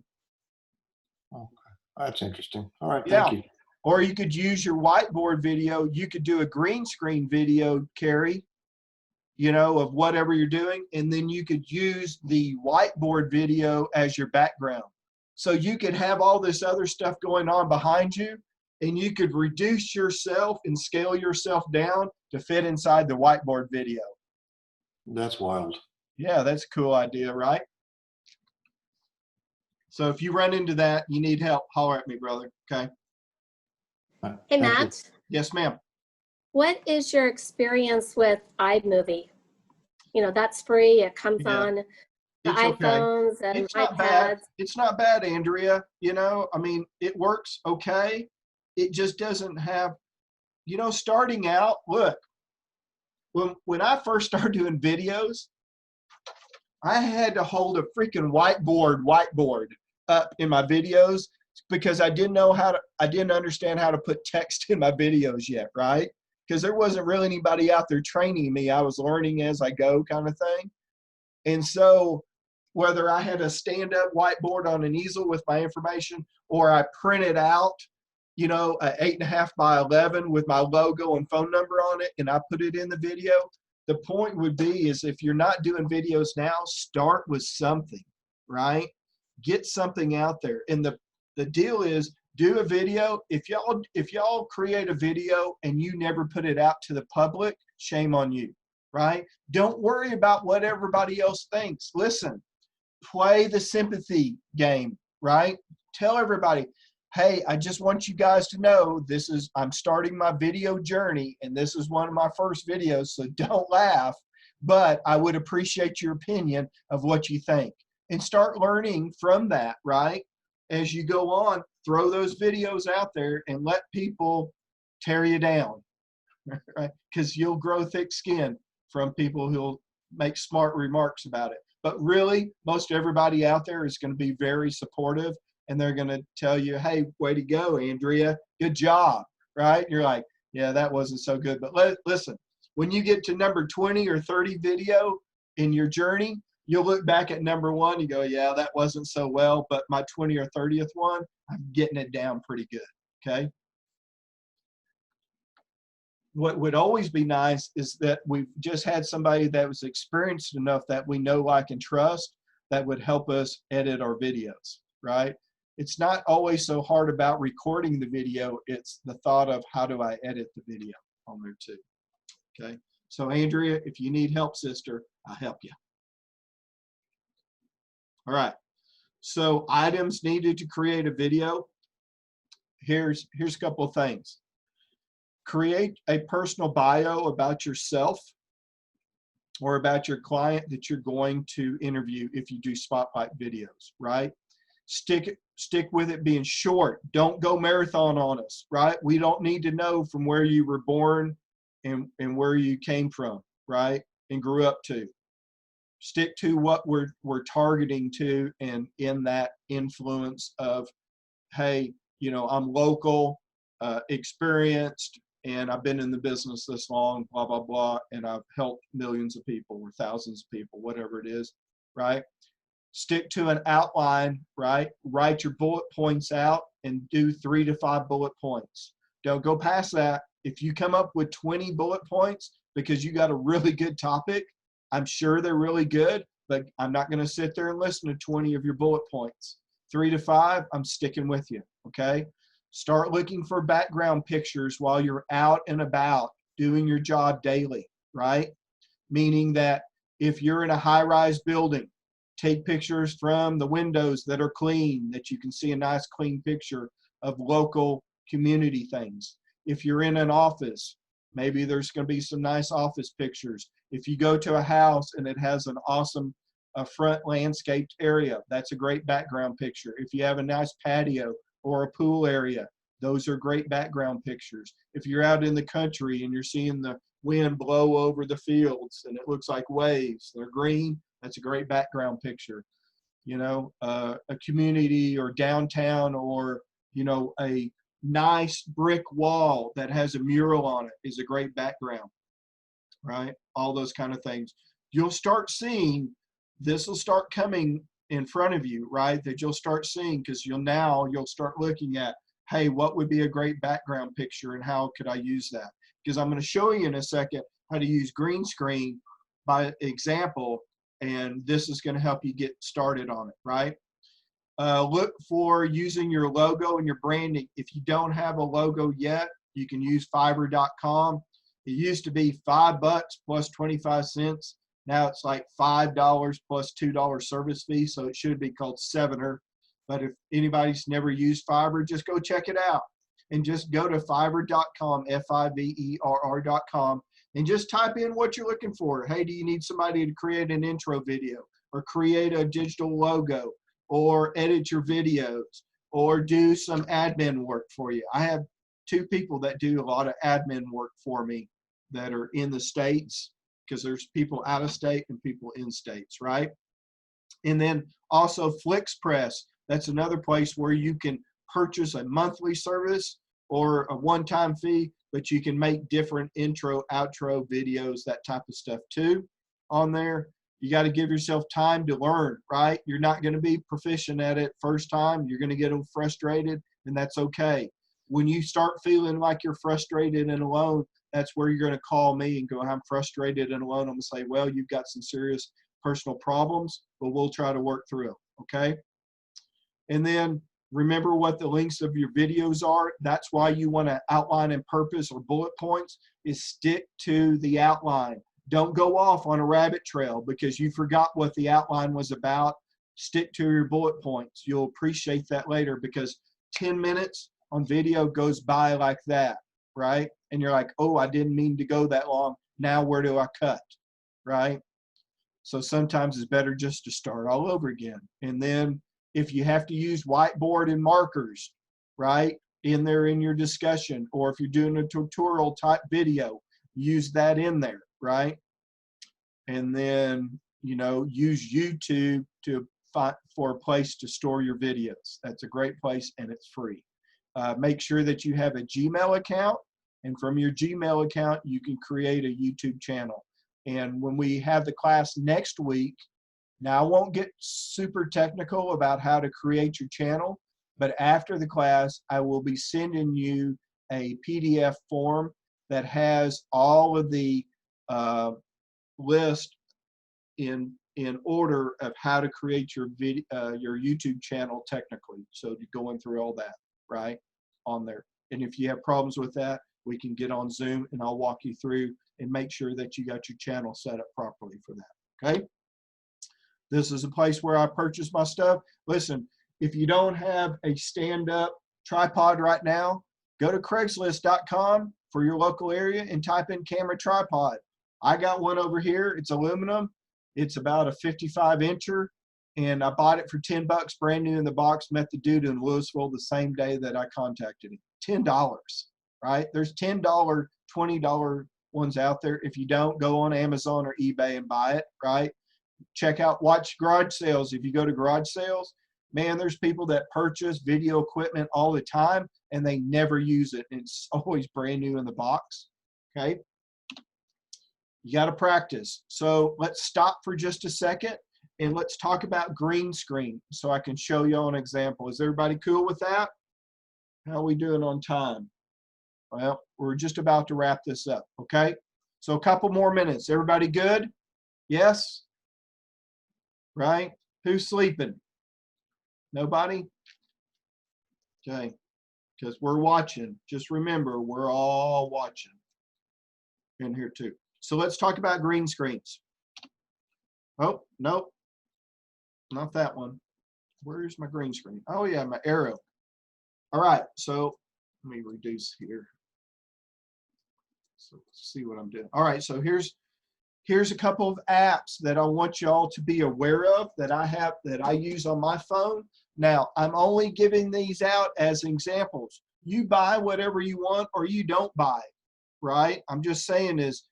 Okay, that's interesting. All right, Yeah. thank you. Or you could use your whiteboard video. You could do a green screen video, Kerry, you know, of whatever you're doing, and then you could use the whiteboard video as your background. So you could have all this other stuff going on behind you, and you could reduce yourself and scale yourself down to fit inside the whiteboard video. That's wild. Yeah, that's a cool idea, right? So if you run into that, you need help, holler at me, brother, okay? All right, Hey, thank you. Matt, Yes, ma'am. what is your experience with iMovie? You know, that's free. It comes Yeah, on the it's okay. iPhones and It's not bad. iPads. It's not bad, Andrea. You know, I mean, it works okay. It just doesn't have, you know, starting out, look, when I first started doing videos, I had to hold a freaking whiteboard up in my videos because I didn't understand how to put text in my videos yet, right? Because there wasn't really anybody out there training me. I was learning as I go kind of thing. And so whether I had a stand-up whiteboard on an easel with my information, or I printed out, you know, an 8.5 by 11 with my logo and phone number on it, and I put it in the video, the point would be is if you're not doing videos now, start with something, right? Get something out there. And the deal is, do a video. If y'all create a video and you never put it out to the public, shame on you, right? Don't worry about what everybody else thinks. Listen, play the sympathy game, right? Tell everybody, hey, I just want you guys to know I'm starting my video journey, and this is one of my first videos, so don't laugh, but I would appreciate your opinion of what you think. And start learning from that, right? As you go on, throw those videos out there and let people tear you down, right? Because you'll grow thick skin from people who'll make smart remarks about it. But really, most everybody out there is going to be very supportive, and they're going to tell you, hey, way to go, Andrea, good job, right? And you're like, yeah, that wasn't so good. But listen, when you get to number 20 or 30 video in your journey, you'll look back at number 1, you go, yeah, that wasn't so well, but my 20 or 30th one, I'm getting it down pretty good, okay? What would always be nice is that we've just had somebody that was experienced enough that we know, like, and trust that would help us edit our videos, right? It's not always so hard about recording the video. It's the thought of how do I edit the video on there too, okay? So Andrea, if you need help, sister, I'll help you. All right, so items needed to create a video. Here's a couple of things. Create a personal bio about yourself or about your client that you're going to interview if you do spotlight videos, right? Stick with it being short. Don't go marathon on us, right? We don't need to know from where you were born and where you came from, right? And grew up to. Stick to what we're targeting to, and in that influence of, hey, you know, I'm local, experienced, and I've been in the business this long, blah, blah, blah, and I've helped millions of people or thousands of people, whatever it is, right? Stick to an outline, right? Write your bullet points out and do 3 to 5 bullet points. Don't go past that. If you come up with 20 bullet points because you got a really good topic, I'm sure they're really good, but I'm not going to sit there and listen to 20 of your bullet points. 3 to 5, I'm sticking with you, okay? Start looking for background pictures while you're out and about doing your job daily, right? Meaning that if you're in a high-rise building, take pictures from the windows that are clean, that you can see a nice clean picture of local community things. If you're in an office, maybe there's going to be some nice office pictures. If you go to a house and it has an awesome front landscaped area, that's a great background picture. If you have a nice patio or a pool area, those are great background pictures. If you're out in the country and you're seeing the wind blow over the fields and it looks like waves, they're green, that's a great background picture. You know, a community or downtown, or, you know, a nice brick wall that has a mural on it is a great background, right? All those kind of things. You'll start seeing, this will start coming in front of you, right? That you'll start seeing, because you'll start looking at, hey, what would be a great background picture and how could I use that? Because I'm going to show you in a second how to use green screen by example, and this is going to help you get started on it, right? Look for using your logo and your branding. If you don't have a logo yet, you can use Fiverr.com. It used to be $5 plus 25 cents. Now it's like $5 plus $2 service fee, so it should be called Sevener. But if anybody's never used Fiverr, just go check it out. And just go to Fiverr.com, Fiverr.com, and just type in what you're looking for. Hey, do you need somebody to create an intro video, or create a digital logo, or edit your videos, or do some admin work for you? I have 2 people that do a lot of admin work for me that are in the States, because there's people out of state and people in states, right? And then also FlixPress. That's another place where you can purchase a monthly service or a one-time fee, but you can make different intro, outro videos, that type of stuff too on there. You got to give yourself time to learn, right? You're not going to be proficient at it first time. You're going to get frustrated, and that's okay. When you start feeling like you're frustrated and alone, that's where you're going to call me and go, I'm frustrated and alone. I'm going to say, well, you've got some serious personal problems, but we'll try to work through them, okay? And then remember what the links of your videos are. That's why you want to outline and purpose or bullet points is stick to the outline. Don't go off on a rabbit trail because you forgot what the outline was about. Stick to your bullet points. You'll appreciate that later because 10 minutes on video goes by like that, right? And you're like, oh, I didn't mean to go that long. Now where do I cut, right? So sometimes it's better just to start all over again. And then if you have to use whiteboard and markers, right, in there in your discussion, or if you're doing a tutorial type video, use that in there, right? And then, you know, use YouTube to find for a place to store your videos. That's a great place and it's free. Make sure that you have a Gmail account, and from your Gmail account, you can create a YouTube channel. And when we have the class next week, now I won't get super technical about how to create your channel, but after the class, I will be sending you a PDF form that has all of the list in order of how to create your your YouTube channel technically. So going through all that, right, on there. And if you have problems with that, we can get on Zoom and I'll walk you through and make sure that you got your channel set up properly for that, okay? This is a place where I purchase my stuff. Listen, if you don't have a stand-up tripod right now, go to Craigslist.com for your local area and type in camera tripod. I got one over here. It's aluminum. It's about a 55-incher, and I bought it for 10 bucks, brand new in the box. Met the dude in Louisville the same day that I contacted him. $10, right? There's $10, $20 ones out there. If you don't, go on Amazon or eBay and buy it, right? Check out, watch garage sales. If you go to garage sales, man, there's people that purchase video equipment all the time and they never use it. And it's always brand new in the box, okay? You got to practice. So let's stop for just a second and let's talk about green screen so I can show you an example. Is everybody cool with that? How are we doing on time? Well, we're just about to wrap this up, okay? So a couple more minutes. Everybody good? Yes? Right? Who's sleeping? Nobody? Okay, because we're watching. Just remember, we're all watching in here too. So let's talk about green screens. Oh, nope, not that one. Where's my green screen? Oh yeah, my arrow. All right, so let me reduce here. So let's see what I'm doing. All right, so here's a couple of apps that I want y'all to be aware of that I use on my phone. Now, I'm only giving these out as examples. You buy whatever you want or you don't buy, right? I'm just saying is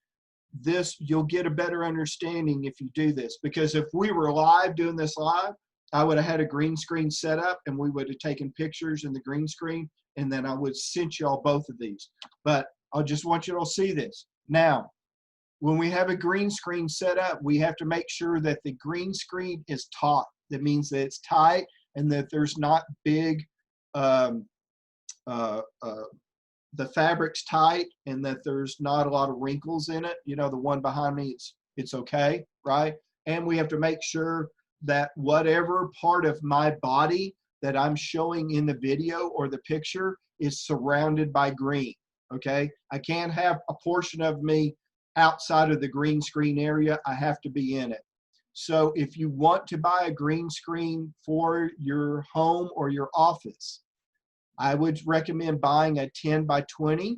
this, you'll get a better understanding if you do this, because if we were live doing this live, I would have had a green screen set up and we would have taken pictures in the green screen and then I would send y'all both of these. But I just want you to see this. Now, when we have a green screen set up, we have to make sure that the green screen is taut. That means that it's tight and that there's not big, the fabric's tight and that there's not a lot of wrinkles in it. You know, the one behind me, it's okay, right? And we have to make sure that whatever part of my body that I'm showing in the video or the picture is surrounded by green, okay? I can't have a portion of me outside of the green screen area. I have to be in it. So if you want to buy a green screen for your home or your office, I would recommend buying a 10 by 20,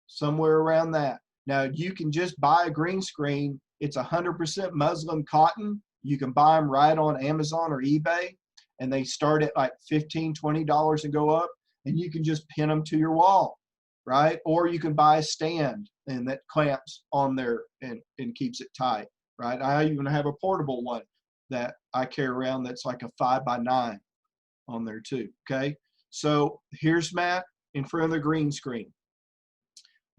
somewhere around that. Now you can just buy a green screen. It's 100% muslin cotton. You can buy them right on Amazon or eBay, and they start at like $15, $20 and go up, and you can just pin them to your wall, right? Or you can buy a stand and that clamps on there and keeps it tight, right? I even have a portable one that I carry around that's like a 5x9 on there too, okay? So here's Matt in front of the green screen.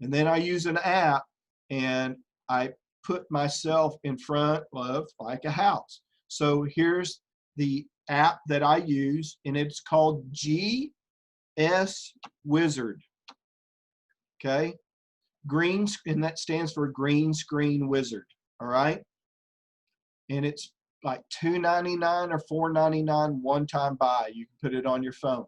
And then I use an app and I put myself in front of like a house. So here's the app that I use, and it's called GS Wizard. Okay, and that stands for Green Screen Wizard. All right, and it's like $2.99 or $4.99 one-time buy. You can put it on your phone.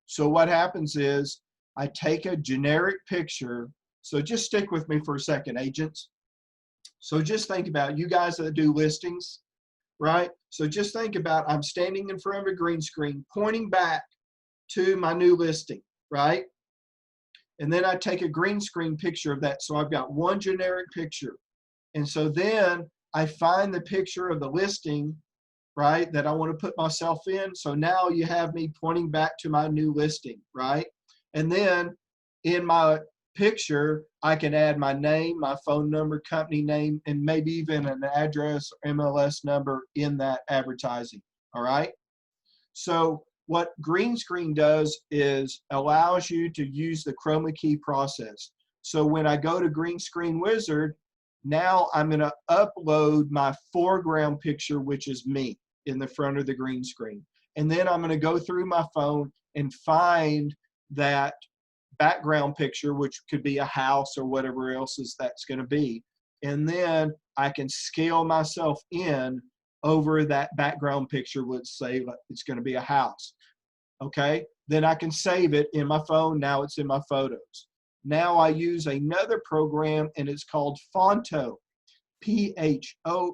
So what happens is I take a generic picture. So just stick with me for a second, agents. So just think about you guys that do listings, right? So just think about I'm standing in front of a green screen pointing back to my new listing, right? And then I take a green screen picture of that. So I've got one generic picture. And so then I find the picture of the listing, right, that I want to put myself in. So now you have me pointing back to my new listing, right? And then in my picture, I can add my name, my phone number, company name, and maybe even an address or MLS number in that advertising, all right? So what green screen does is allows you to use the chroma key process. So when I go to Green Screen Wizard, now I'm going to upload my foreground picture, which is me in the front of the green screen. And then I'm going to go through my phone and find that background picture, which could be a house or whatever else is that's going to be. And then I can scale myself in over that background picture, would say it's going to be a house. Okay, then I can save it in my phone. Now it's in my photos. Now I use another program, and it's called Phonto, Phonto.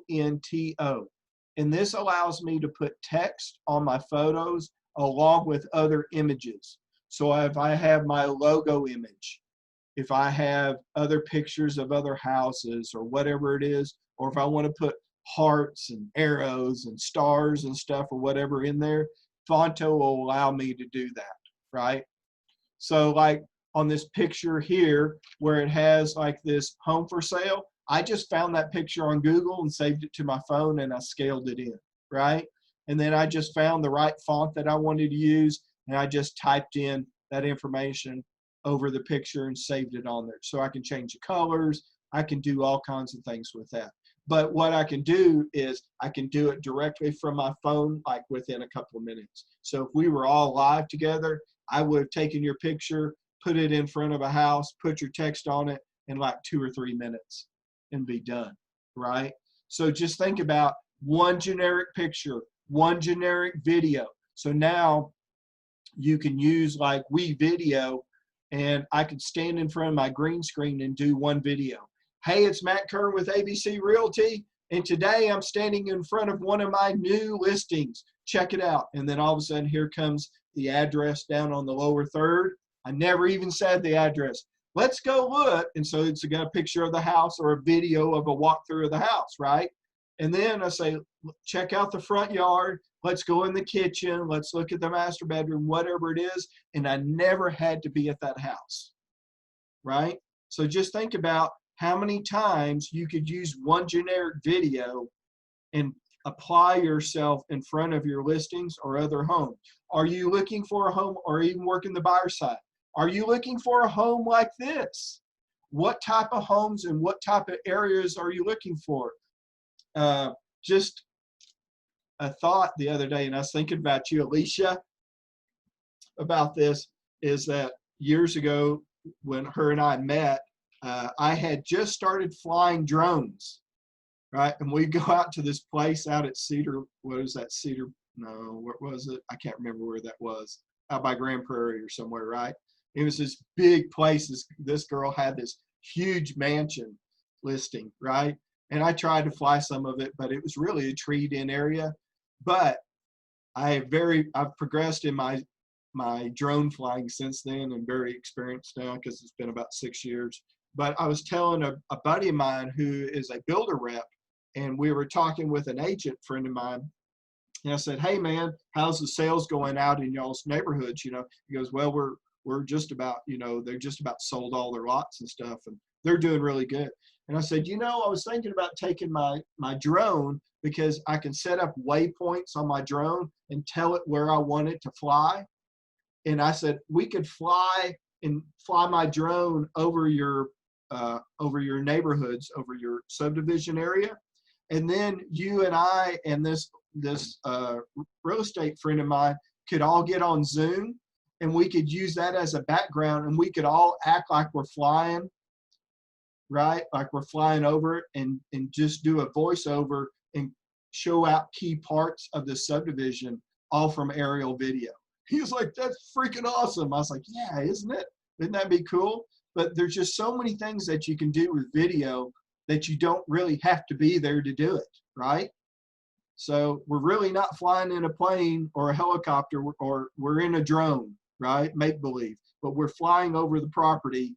And this allows me to put text on my photos along with other images. So if I have my logo image, if I have other pictures of other houses or whatever it is, or if I want to put hearts and arrows and stars and stuff or whatever in there, Phonto will allow me to do that, right? So like on this picture here where it has like this home for sale, I just found that picture on Google and saved it to my phone and I scaled it in, right? And then I just found the right font that I wanted to use and I just typed in that information over the picture and saved it on there. So I can change the colors, I can do all kinds of things with that. But what I can do is I can do it directly from my phone, like within a couple of minutes. So if we were all live together, I would have taken your picture, put it in front of a house, put your text on it in like 2 or 3 minutes and be done, right? So just think about one generic picture, one generic video. So now you can use like WeVideo, and I could stand in front of my green screen and do one video. Hey, it's Matt Kern with ABC Realty, and today I'm standing in front of one of my new listings. Check it out. And then all of a sudden, here comes the address down on the lower third. I never even said the address. Let's go look. And so it's got a picture of the house or a video of a walkthrough of the house, right? And then I say, check out the front yard. Let's go in the kitchen. Let's look at the master bedroom, whatever it is. And I never had to be at that house, right? So just think about how many times you could use one generic video and apply yourself in front of your listings or other homes. Are you looking for a home or even working the buyer side? Are you looking for a home like this? What type of homes and what type of areas are you looking for? Just a thought the other day, and I was thinking about you, Alicia, about this, is that years ago when her and I met, I had just started flying drones, right? And we go out to this place out at Cedar, what is that, Cedar, no, what was it? I can't remember where that was, out by Grand Prairie or somewhere, right? It was this big place. This girl had this huge mansion listing, right? And I tried to fly some of it, but it was really a treed-in area. But I've progressed in my drone flying since then and very experienced now because it's been about 6 years. But I was telling a buddy of mine who is a builder rep, and we were talking with an agent friend of mine. And I said, hey, man, how's the sales going out in y'all's neighborhoods? You know, he goes, well, we're just about, you know, they're just about sold all their lots and stuff. And they're doing really good. And I said, I was thinking about taking my drone, because I can set up waypoints on my drone and tell it where I want it to fly. And I said, we could fly my drone over your neighborhoods, over your subdivision area. And then you and I and this real estate friend of mine could all get on Zoom, and we could use that as a background, and we could all act like we're flying, right? Like we're flying over it, and just do a voiceover and show out key parts of the subdivision, all from aerial video. He was like, that's freaking awesome. I was like, yeah, isn't it? Wouldn't that be cool? But there's just so many things that you can do with video that you don't really have to be there to do it, right? So we're really not flying in a plane or a helicopter, or we're in a drone, right? Make believe, but we're flying over the property,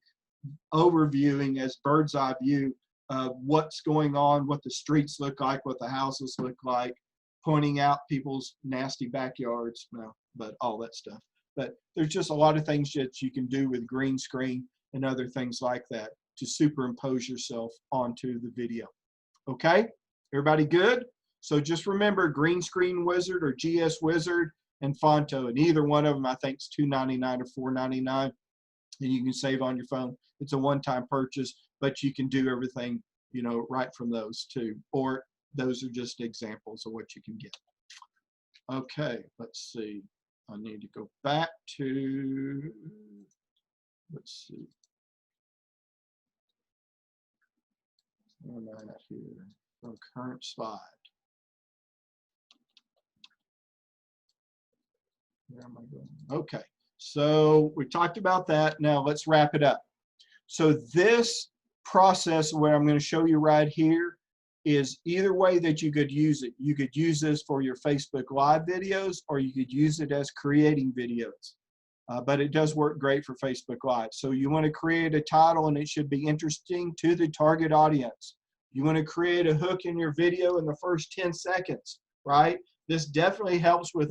overviewing as bird's eye view of what's going on, what the streets look like, what the houses look like, pointing out people's nasty backyards, but all that stuff. But there's just a lot of things that you can do with green screen and other things like that to superimpose yourself onto the video. Okay, everybody good? So just remember Green Screen Wizard or GS Wizard and Fonto, and either one of them I think is $2.99 or $4.99, and you can save on your phone. It's a one-time purchase, but you can do everything, right from those two, or those are just examples of what you can get. Okay, let's see. I need to go back to, let's see. Where am I at here? From current slide. Where am I going? Okay, so we talked about that. Now let's wrap it up. So this process, what I'm going to show you right here, is either way that you could use it. You could use this for your Facebook Live videos, or you could use it as creating videos. But it does work great for Facebook Live. So you want to create a title, and it should be interesting to the target audience. You want to create a hook in your video in the first 10 seconds, right? This definitely helps with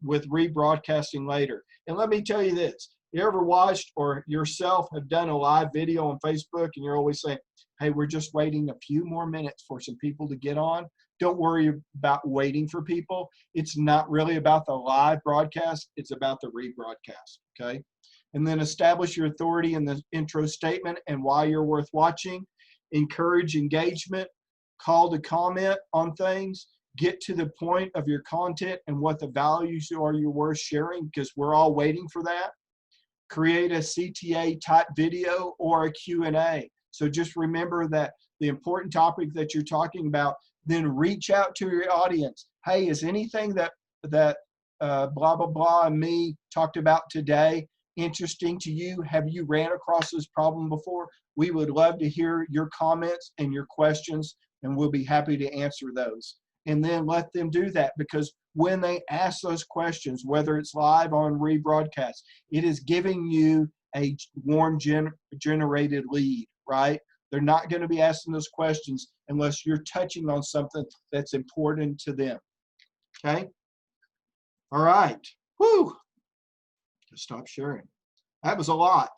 rebroadcasting later. And let me tell you this, you ever watched or yourself have done a live video on Facebook, and you're always saying, hey, we're just waiting a few more minutes for some people to get on. Don't worry about waiting for people. It's not really about the live broadcast. It's about the rebroadcast, okay? And then establish your authority in the intro statement and why you're worth watching. Encourage engagement. Call to comment on things. Get to the point of your content and what the values are you're worth sharing, because we're all waiting for that. Create a CTA type video or a Q&A. So just remember that the important topic that you're talking about, then reach out to your audience. Hey, is anything that blah, blah, blah and me talked about today interesting to you? Have you ran across this problem before? We would love to hear your comments and your questions, and we'll be happy to answer those. And then let them do that, because when they ask those questions, whether it's live or on rebroadcast, it is giving you a warm generated lead, right? They're not going to be asking those questions unless you're touching on something that's important to them. Okay? All right. Whew. Just stop sharing. That was a lot.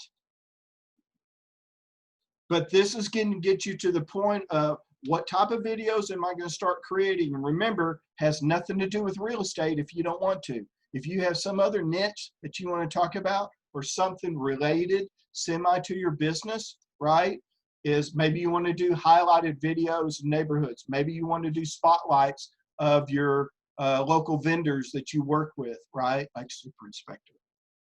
But this is going to get you to the point of what type of videos am I going to start creating? And remember, has nothing to do with real estate if you don't want to. If you have some other niche that you want to talk about, or something related semi to your business, right? Is maybe you want to do highlighted videos in neighborhoods. Maybe you want to do spotlights of your local vendors that you work with, right? Like Super Inspector,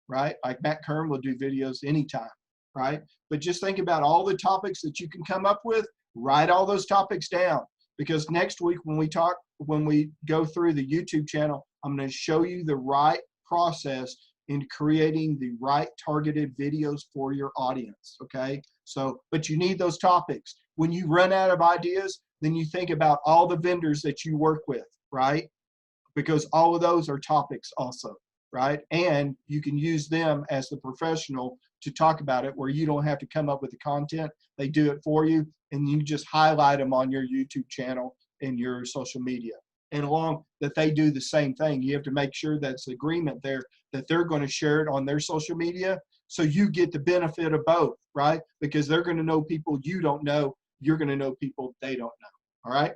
right? Like Matt Kern will do videos anytime, right? But just think about all the topics that you can come up with. Write all those topics down, because next week when we go through the YouTube channel, I'm going to show you the right process in creating the right targeted videos for your audience, okay? So, but you need those topics. When you run out of ideas, then you think about all the vendors that you work with, right? Because all of those are topics also, right? And you can use them as the professional to talk about it, where you don't have to come up with the content. They do it for you, and you just highlight them on your YouTube channel and your social media. And along that they do the same thing. You have to make sure that's agreement there that they're going to share it on their social media, So you get the benefit of both, right? Because they're going to know people you don't know. You're going to know people they don't know. All right?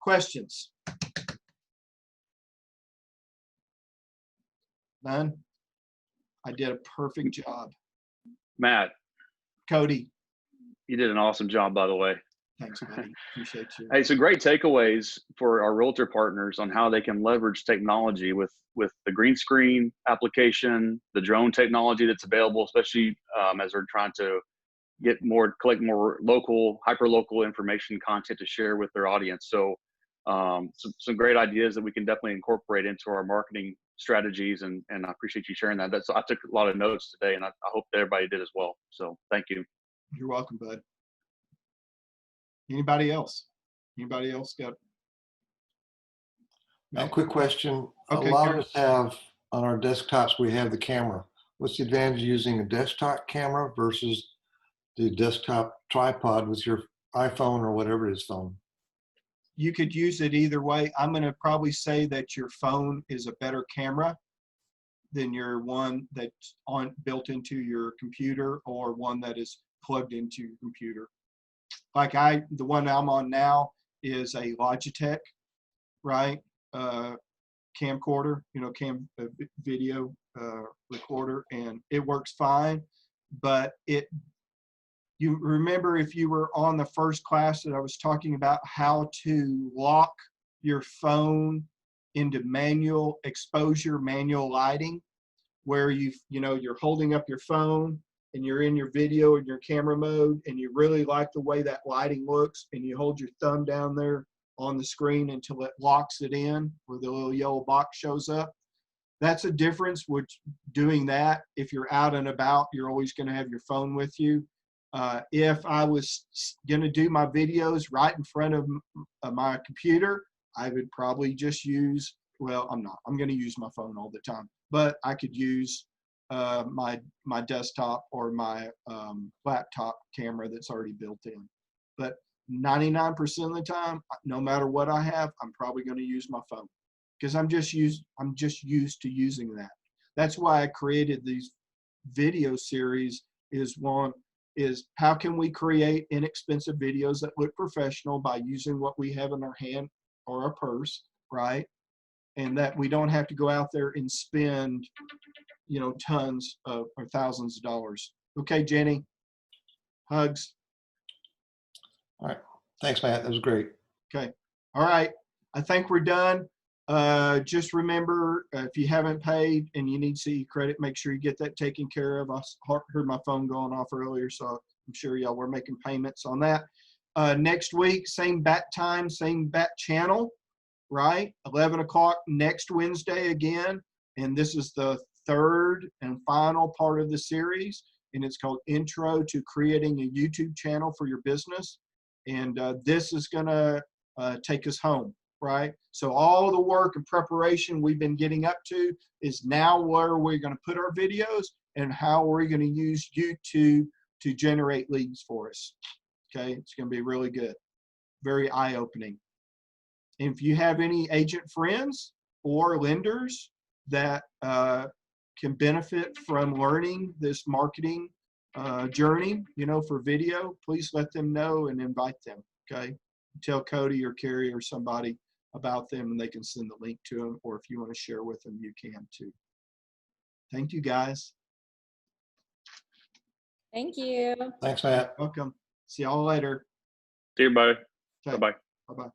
Questions? None? I did a perfect job. Matt, Cody, you did an awesome job, by the way. thanks, buddy. Appreciate you. Hey, some great takeaways for our realtor partners on how they can leverage technology with the green screen application, the drone technology that's available, especially as they're trying to collect more local, hyper-local information content to share with their audience. So some great ideas that we can definitely incorporate into our marketing strategies, and I appreciate you sharing that. I took a lot of notes today, and I hope that everybody did as well. So thank you. You're welcome, bud. Anybody else? Anybody else got? A quick question. Okay, A lot Karen. of us have on our desktops, we have the camera. What's the advantage of using a desktop camera versus the desktop tripod with your iPhone or whatever it is phone? You could use it either way. I'm going to probably say that your phone is a better camera than your one that's built into your computer or one that is plugged into your computer. Like the one I'm on now is a Logitech, right? Camcorder, video recorder, and it works fine. But you remember, if you were on the first class that I was talking about how to lock your phone into manual exposure, manual lighting, where you're holding up your phone and you're in your video and your camera mode, and you really like the way that lighting looks, and you hold your thumb down there on the screen until it locks it in, where the little yellow box shows up. That's a difference with doing that. If you're out and about, you're always going to have your phone with you. If I was going to do my videos right in front of my computer, I would probably just use, well, I'm not. I'm going to use my phone all the time, but I could use my desktop or my laptop camera that's already built in. But 99% of the time, no matter what I have, I'm probably going to use my phone because I'm just used to using that. That's why I created these video series. Is how can we create inexpensive videos that look professional by using what we have in our hand or our purse, right? And that we don't have to go out there and spend, tons or thousands of dollars. Okay, Jenny. Hugs. All right. Thanks, Matt. That was great. Okay. All right. I think we're done. Just remember, if you haven't paid and you need CE credit, make sure you get that taken care of. I heard my phone going off earlier, so I'm sure y'all were making payments on that. Next week, same bat time, same bat channel, right? 11 o'clock next Wednesday again. And this is the third and final part of the series. And it's called Intro to Creating a YouTube Channel for Your Business. And this is going to take us home, right? So all the work and preparation we've been getting up to is now where we're going to put our videos and how we're going to use YouTube to generate leads for us. Okay, it's going to be really good, very eye-opening. And if you have any agent friends or lenders that can benefit from learning this marketing journey, for video, please let them know and invite them. Okay, tell Cody or Carrie or somebody about them, and they can send the link to them, or if you want to share with them, you can too. Thank you, guys. Thank you. Thanks, Matt. Welcome. See y'all later. See you, buddy. Okay. Bye-bye. Bye-bye.